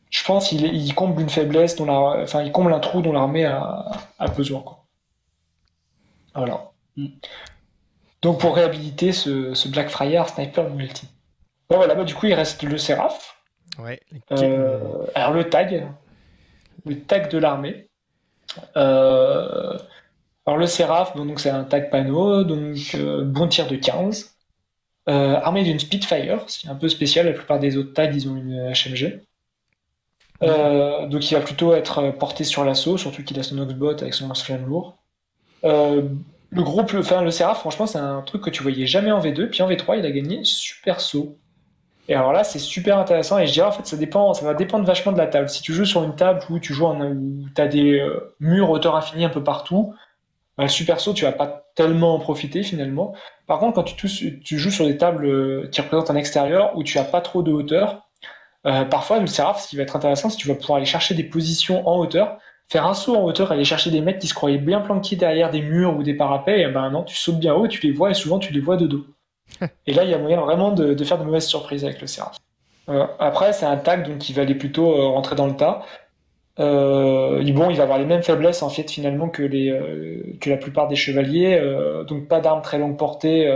je pense qu'il comble une faiblesse, il comble un trou dont l'armée a besoin, quoi. Voilà. Donc pour réhabiliter ce Blackfire Sniper multi. Bon voilà, du coup il reste le Seraph. Ouais. Alors le tag de l'armée. Alors le Seraph, donc c'est un tag panneau, donc bon tir de 15. Armé d'une Spitfire, ce qui est un peu spécial, la plupart des autres tags ils ont une HMG. Donc il va plutôt être porté sur l'assaut, surtout qu'il a son Oxbot avec son lance-flamme lourd. Le Seraph, franchement, c'est un truc que tu voyais jamais en V2, puis en V3, il a gagné super saut. Et alors là, c'est super intéressant, et je dirais en fait, ça va dépendre vachement de la table. Si tu joues sur une table où tu as des murs hauteur infinie un peu partout, le super saut, tu vas pas tellement en profiter finalement. Par contre, quand tu joues sur des tables qui représentent un extérieur où tu as pas trop de hauteur, parfois le Seraph, ce qui va être intéressant, c'est que tu vas pouvoir aller chercher des positions en hauteur faire un saut en hauteur, aller chercher des mecs qui se croyaient bien planqués derrière des murs ou des parapets, et ben non, tu sautes bien haut et tu les vois, et souvent tu les vois de dos. Et là, il y a moyen vraiment de faire de mauvaises surprises avec le Séraph. Après, c'est un tag, donc il va aller plutôt rentrer dans le tas. Bon, il va avoir les mêmes faiblesses en fait finalement que la plupart des chevaliers, donc pas d'armes très longue portée.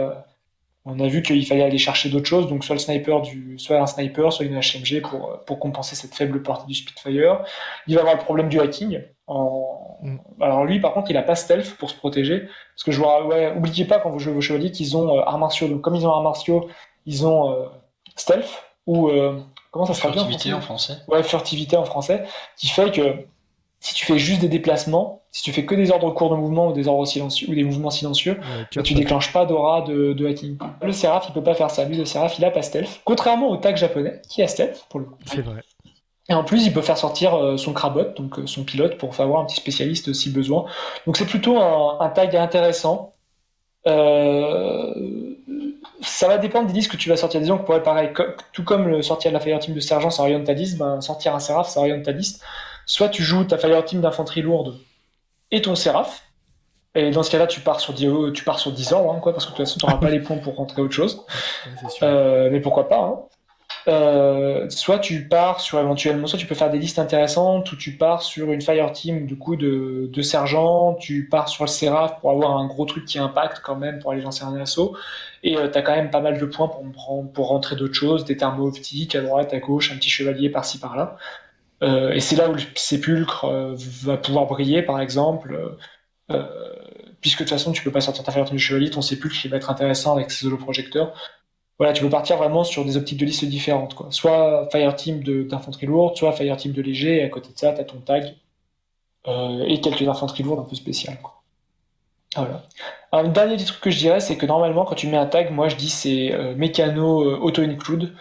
On a vu qu'il fallait aller chercher d'autres choses, donc soit un sniper, soit une HMG pour compenser cette faible portée du Spitfire. Il va avoir le problème du hacking. Alors lui, par contre, il a pas stealth pour se protéger, parce que oubliez pas quand vous jouez vos chevaliers qu'ils ont arts martiaux. Donc comme ils ont arts martiaux, ils ont stealth ou comment ça se traduit Furtivité en français. Ouais, furtivité en français, qui fait que si tu fais juste des déplacements, si tu fais que des ordres courts de mouvement ou des ordres silencieux ou des mouvements silencieux, tu déclenches pas d'aura de hacking. Le Séraph, il peut pas faire ça. Lui, le Séraph, il a pas stealth. Contrairement au tag japonais, qui a stealth, pour le coup. C'est vrai. Et en plus, il peut faire sortir son crabot, donc son pilote, pour avoir un petit spécialiste si besoin. Donc c'est plutôt un tag intéressant. Ça va dépendre des listes que tu vas sortir. Disons que pour pareil, tout comme sortir de la Fireteam de Sergent, ça oriente ta liste, sortir un Séraph, ça oriente ta liste. Soit tu joues ta Fireteam d'infanterie lourde et ton Séraph, et dans ce cas-là, tu pars sur 10 ordres, parce que de toute façon, tu n'auras pas les points pour rentrer autre chose. Mais pourquoi pas, soit tu pars sur éventuellement, soit tu peux faire des listes intéressantes, ou tu pars sur une Fireteam du coup de sergent, tu pars sur le Séraph pour avoir un gros truc qui impacte quand même pour aller lancer un assaut, et t'as quand même pas mal de points pour rentrer d'autres choses, des thermo optiques à droite, à gauche, un petit chevalier par-ci par-là. Et c'est là où le sépulcre va pouvoir briller, par exemple, puisque de toute façon tu peux pas sortir ta Fireteam de chevalier, ton sépulcre il va être intéressant avec ses holoprojecteurs. Voilà, tu peux partir vraiment sur des optiques de liste différentes, quoi. Soit Fireteam d'infanterie lourde, soit Fireteam de léger, et à côté de ça, t'as ton tag, et quelques infanteries lourdes un peu spéciales, quoi. Voilà. Un dernier petit truc que je dirais, c'est que normalement, quand tu mets un tag, moi je dis c'est mécano auto-include.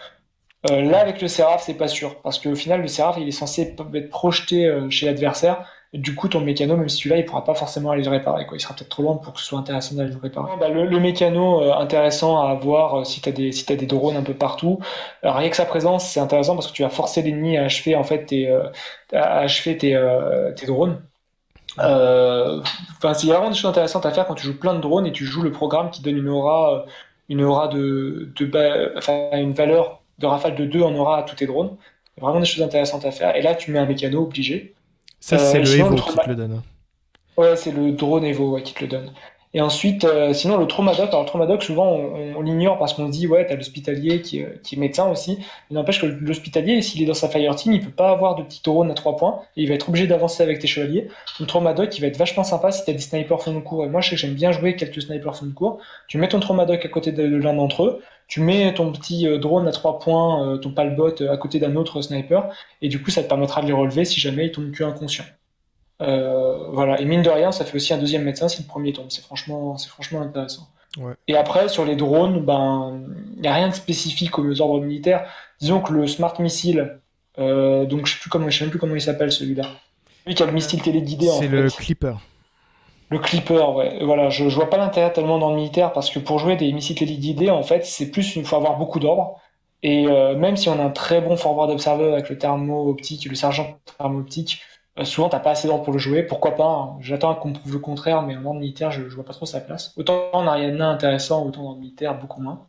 Là, avec le Séraph, c'est pas sûr, parce qu'au final, le Séraph, il est censé être projeté chez l'adversaire. Du coup, ton mécano, même si tu l'as, il pourra pas forcément aller le réparer, quoi. Il sera peut-être trop loin pour que ce soit intéressant d'aller le réparer. Le mécano intéressant à avoir si t'as des drones un peu partout. Alors, rien que sa présence, c'est intéressant parce que tu vas forcer l'ennemi à achever en fait tes drones. Il y a vraiment des choses intéressantes à faire quand tu joues plein de drones et tu joues le programme qui donne une aura une valeur de rafale de 2 en aura à tous tes drones. Il y a vraiment des choses intéressantes à faire. Et là, tu mets un mécano obligé. Ça, c'est le Evo qui te le donne. Ouais, c'est le drone Evo qui te le donne. Et ensuite, sinon, le Traumadoc. Alors, le Traumadoc, souvent, on l'ignore parce qu'on se dit, ouais, t'as l'hospitalier qui est médecin aussi. Mais n'empêche que l'hospitalier, s'il est dans sa Fireteam, il peut pas avoir de petit drone à 3 points. Et il va être obligé d'avancer avec tes chevaliers. Le Traumadoc, il va être vachement sympa si t'as des snipers fond de cours. Et moi, je sais que j'aime bien jouer quelques snipers fond de cours. Tu mets ton Traumadoc à côté de l'un d'entre eux. Tu mets ton petit drone à 3 points, ton palbot à côté d'un autre sniper. Et du coup, ça te permettra de les relever si jamais ils tombent que inconscients. Voilà, et mine de rien, ça fait aussi un deuxième médecin si le premier tombe. C'est franchement intéressant. Ouais. Et après, sur les drones, il n'y a rien de spécifique aux ordres militaires. Disons que le Smart Missile, donc je sais même plus comment il s'appelle celui-là. Lui qui a le missile téléguidé. C'est le Clipper. Le Clipper, ouais. Voilà, je vois pas l'intérêt tellement dans le militaire parce que pour jouer des missiles téléguidés, en fait, c'est plus il faut avoir beaucoup d'ordres. Et même si on a un très bon forward observer avec le thermo optique, le sergent thermo optique, souvent t'as pas assez d'ordre pour le jouer. Pourquoi pas, hein. J'attends qu'on me prouve le contraire, mais en ordre militaire, je vois pas trop sa place. Autant en Ariana intéressant, autant en ordre militaire, beaucoup moins.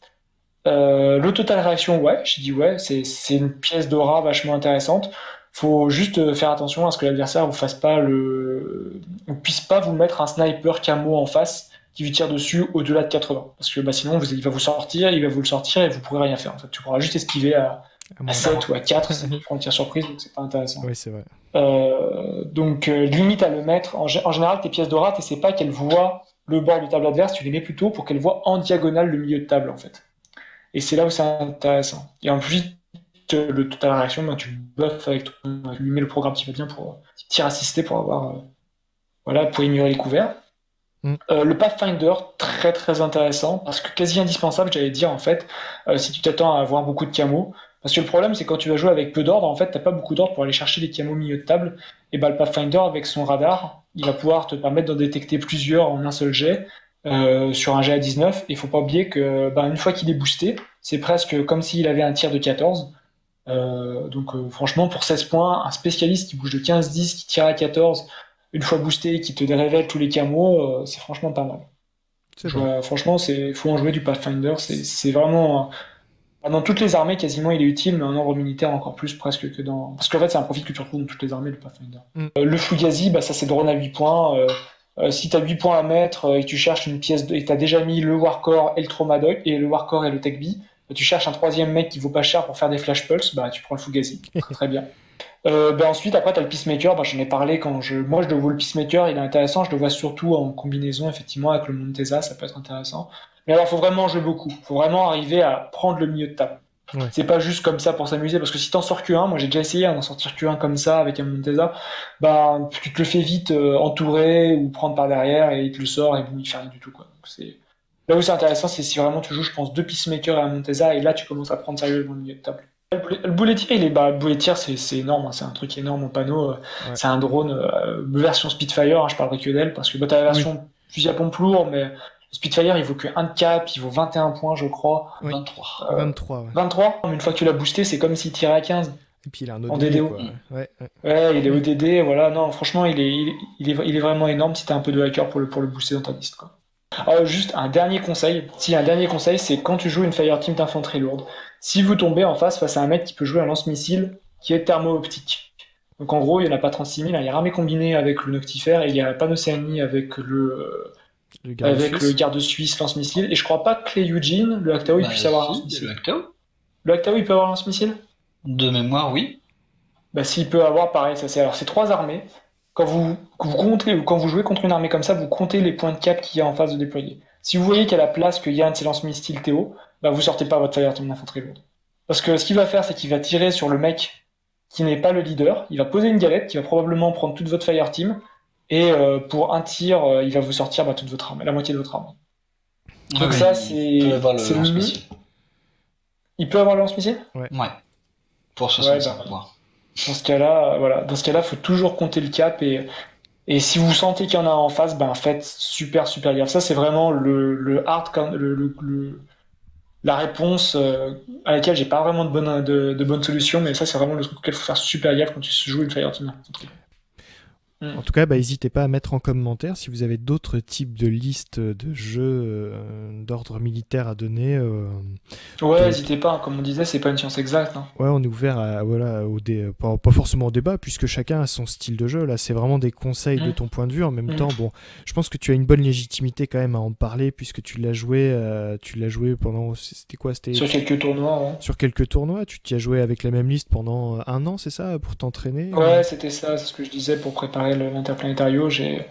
Le total réaction, ouais, je dis ouais, c'est une pièce d'aura vachement intéressante. Faut juste faire attention à ce que l'adversaire ne puisse pas vous mettre un sniper camo en face qui lui tire dessus au-delà de 80. Parce que sinon, il va vous le sortir et vous pourrez rien faire. En fait, tu pourras juste esquiver à 7 ou à 4 si tu prends un tir surprise, donc c'est pas intéressant. Oui, c'est vrai. Donc, limite à le mettre. En général, tes pièces d'aura, t'essaies pas qu'elles voient le bord de table adverse, tu les mets plutôt pour qu'elles voient en diagonale le milieu de table, en fait. Et c'est là où c'est intéressant. Et en plus, le total réaction, tu buffes avec lui mets le programme qui va bien pour tir assisté pour avoir pour ignorer les couverts. Le Pathfinder, très très intéressant parce que quasi indispensable, j'allais dire en fait, si tu t'attends à avoir beaucoup de camos. Parce que le problème, c'est quand tu vas jouer avec peu d'ordre, en fait, t'as pas beaucoup d'ordre pour aller chercher les camos au milieu de table. Et le Pathfinder, avec son radar, il va pouvoir te permettre d'en détecter plusieurs en un seul jet. Sur un jet à 19, et il faut pas oublier que une fois qu'il est boosté, c'est presque comme s'il avait un tir de 14. Franchement, pour 16 points, un spécialiste qui bouge de 15-10, qui tire à 14, une fois boosté, qui te révèle tous les camos, c'est franchement pas mal. Franchement, faut en jouer du Pathfinder. C'est vraiment. Dans toutes les armées, quasiment, il est utile, mais en ordre militaire, encore plus presque que dans. Parce qu'en fait, c'est un profil que tu retrouves dans toutes les armées, le Pathfinder. Le Fugazi, ça c'est drone à 8 points. Si tu as 8 points à mettre et que tu cherches une pièce et tu as déjà mis le Warcore et le Traumadoc et le Warcore et le Tech B, tu cherches un troisième mec qui vaut pas cher pour faire des flash pulse, tu prends le Fugazi. Très bien. Ensuite, après, tu as le Peacemaker. J'en ai parlé moi, je le vois le Peacemaker, il est intéressant. Je le vois surtout en combinaison, effectivement, avec le Montesa, ça peut être intéressant. Mais alors, faut vraiment jouer beaucoup. Faut vraiment arriver à prendre le milieu de table. Ouais. C'est pas juste comme ça pour s'amuser, parce que si t'en sors que1, moi j'ai déjà essayé d'en sortir que1 comme ça avec un Montesa, tu te le fais vite entourer ou prendre par derrière et il te le sort et bon, il fait rien du tout, quoi. Donc, là où c'est intéressant, c'est si vraiment tu joues, je pense, 2 Peacemakers et un Montesa, et là tu commences à prendre sérieusement le milieu de table. Le boulet tir, le boulet tir, c'est énorme, hein, c'est un truc énorme au panneau. Ouais. C'est un drone version Spitfire, hein, je parlerai que d'elle, parce que t'as la version fusil à pompe lourd, mais le Spitfire il vaut que 1 de cap, il vaut 21 points, je crois. Oui. 23. 23, ouais. 23, mais une fois que tu l'as boosté, c'est comme s'il tirait à 15. Et puis il a un ODD, en DDO. Quoi. Ouais, il est ODD, voilà. Non, franchement, il est vraiment énorme si t'as un peu de hacker pour le booster dans ta liste, quoi. Alors, juste un dernier conseil, c'est quand tu joues une Fireteam d'infanterie lourde, si vous tombez en face à un mec qui peut jouer un lance-missile qui est thermo-optique. Donc en gros, il n'y en a pas 36 000, il y a Ramé combiné avec le Noctifère et il y a Panocéanie avec le garde suisse lance-missile. Et je crois pas que les Eugene, le Actao, il puisse avoir un lance-missile. Le Actao, il peut avoir un lance-missile ? De mémoire, oui. S'il peut avoir, pareil, c'est 3 armées. Quand vous jouez contre une armée comme ça, vous comptez les points de cap qu'il y a en face de déployer. Si vous voyez qu'il y a la place qu'il y a un de ces lance-missiles Théo, vous sortez pas votre Fireteam d'infanterie lourde. Parce que ce qu'il va faire, c'est qu'il va tirer sur le mec qui n'est pas le leader, il va poser une galette, qui va probablement prendre toute votre Fireteam, et pour un tir, il va vous sortir toute votre armée, la moitié de votre armée. Donc ça, c'est le mieux. Il peut avoir le lance-missile ? Ouais. Pour 65 points. Dans ce cas-là, faut toujours compter le cap et si vous sentez qu'il y en a en face, faites super gaffe. Ça, c'est vraiment la réponse à laquelle j'ai pas vraiment de bonne solution, mais ça, c'est vraiment le truc auquel il faut faire super gaffe quand tu joues une Fireteam. En tout cas, n'hésitez pas à mettre en commentaire si vous avez d'autres types de listes de jeux d'ordre militaire à donner. N'hésitez pas, comme on disait, c'est pas une science exacte. Hein. Ouais, on est ouvert pas forcément au débat, puisque chacun a son style de jeu. Là, c'est vraiment des conseils de ton point de vue. En même temps, je pense que tu as une bonne légitimité quand même à en parler, puisque tu l'as joué pendant... C'était quoi ? Sur quelques tournois, ouais. Sur quelques tournois, tu t'y as joué avec la même liste pendant 1 an, c'est ça, pour t'entraîner ? Ouais, c'était ça, c'est ce que je disais pour préparer l'Interplanétario. Et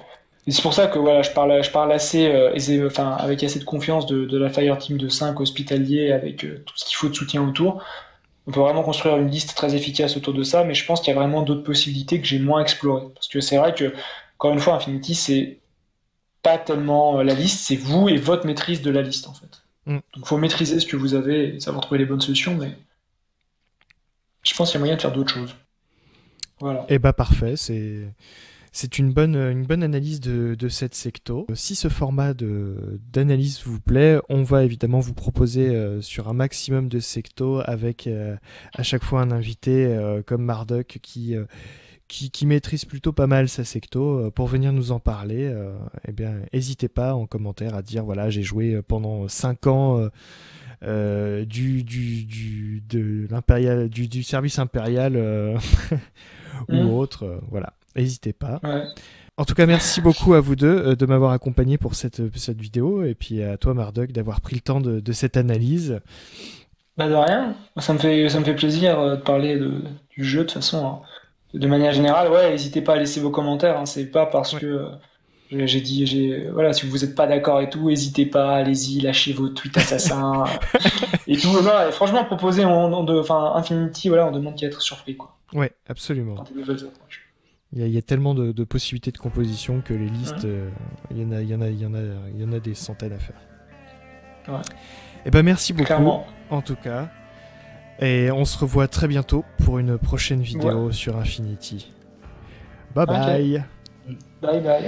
c'est pour ça que je parle assez avec assez de confiance de la Fireteam de 5 hospitaliers avec tout ce qu'il faut de soutien autour. On peut vraiment construire une liste très efficace autour de ça, mais je pense qu'il y a vraiment d'autres possibilités que j'ai moins explorées. Parce que c'est vrai que, encore une fois, Infinity, c'est pas tellement la liste, c'est vous et votre maîtrise de la liste, en fait. Donc il faut maîtriser ce que vous avez et savoir trouver les bonnes solutions, mais je pense qu'il y a moyen de faire d'autres choses. Voilà. Et parfait, c'est une bonne analyse de cette secto. Si ce format d'analyse vous plaît, on va évidemment vous proposer sur un maximum de secto avec à chaque fois un invité comme Marduk qui maîtrise plutôt pas mal sa secto pour venir nous en parler. N'hésitez pas en commentaire à dire voilà, j'ai joué pendant 5 ans du service impérial ou autre, voilà. N'hésitez pas. Ouais. En tout cas, merci beaucoup à vous deux de m'avoir accompagné pour cette vidéo, et puis à toi, Marduk, d'avoir pris le temps de cette analyse. De rien. Ça me fait plaisir de parler du jeu de toute façon. Hein. De manière générale, n'hésitez pas à laisser vos commentaires. Hein. C'est pas parce que si vous n'êtes pas d'accord et tout, n'hésitez pas, allez-y, lâchez vos tweets assassins et tout. Et franchement, proposez Infinity, on demande qu'à être surpris, quoi. Ouais, absolument. Il y a tellement de possibilités de composition que les listes, il y en a des centaines à faire. Ouais. Et merci beaucoup, clairement. En tout cas. Et on se revoit très bientôt pour une prochaine vidéo sur Infinity. Bye bye. Okay. Bye bye.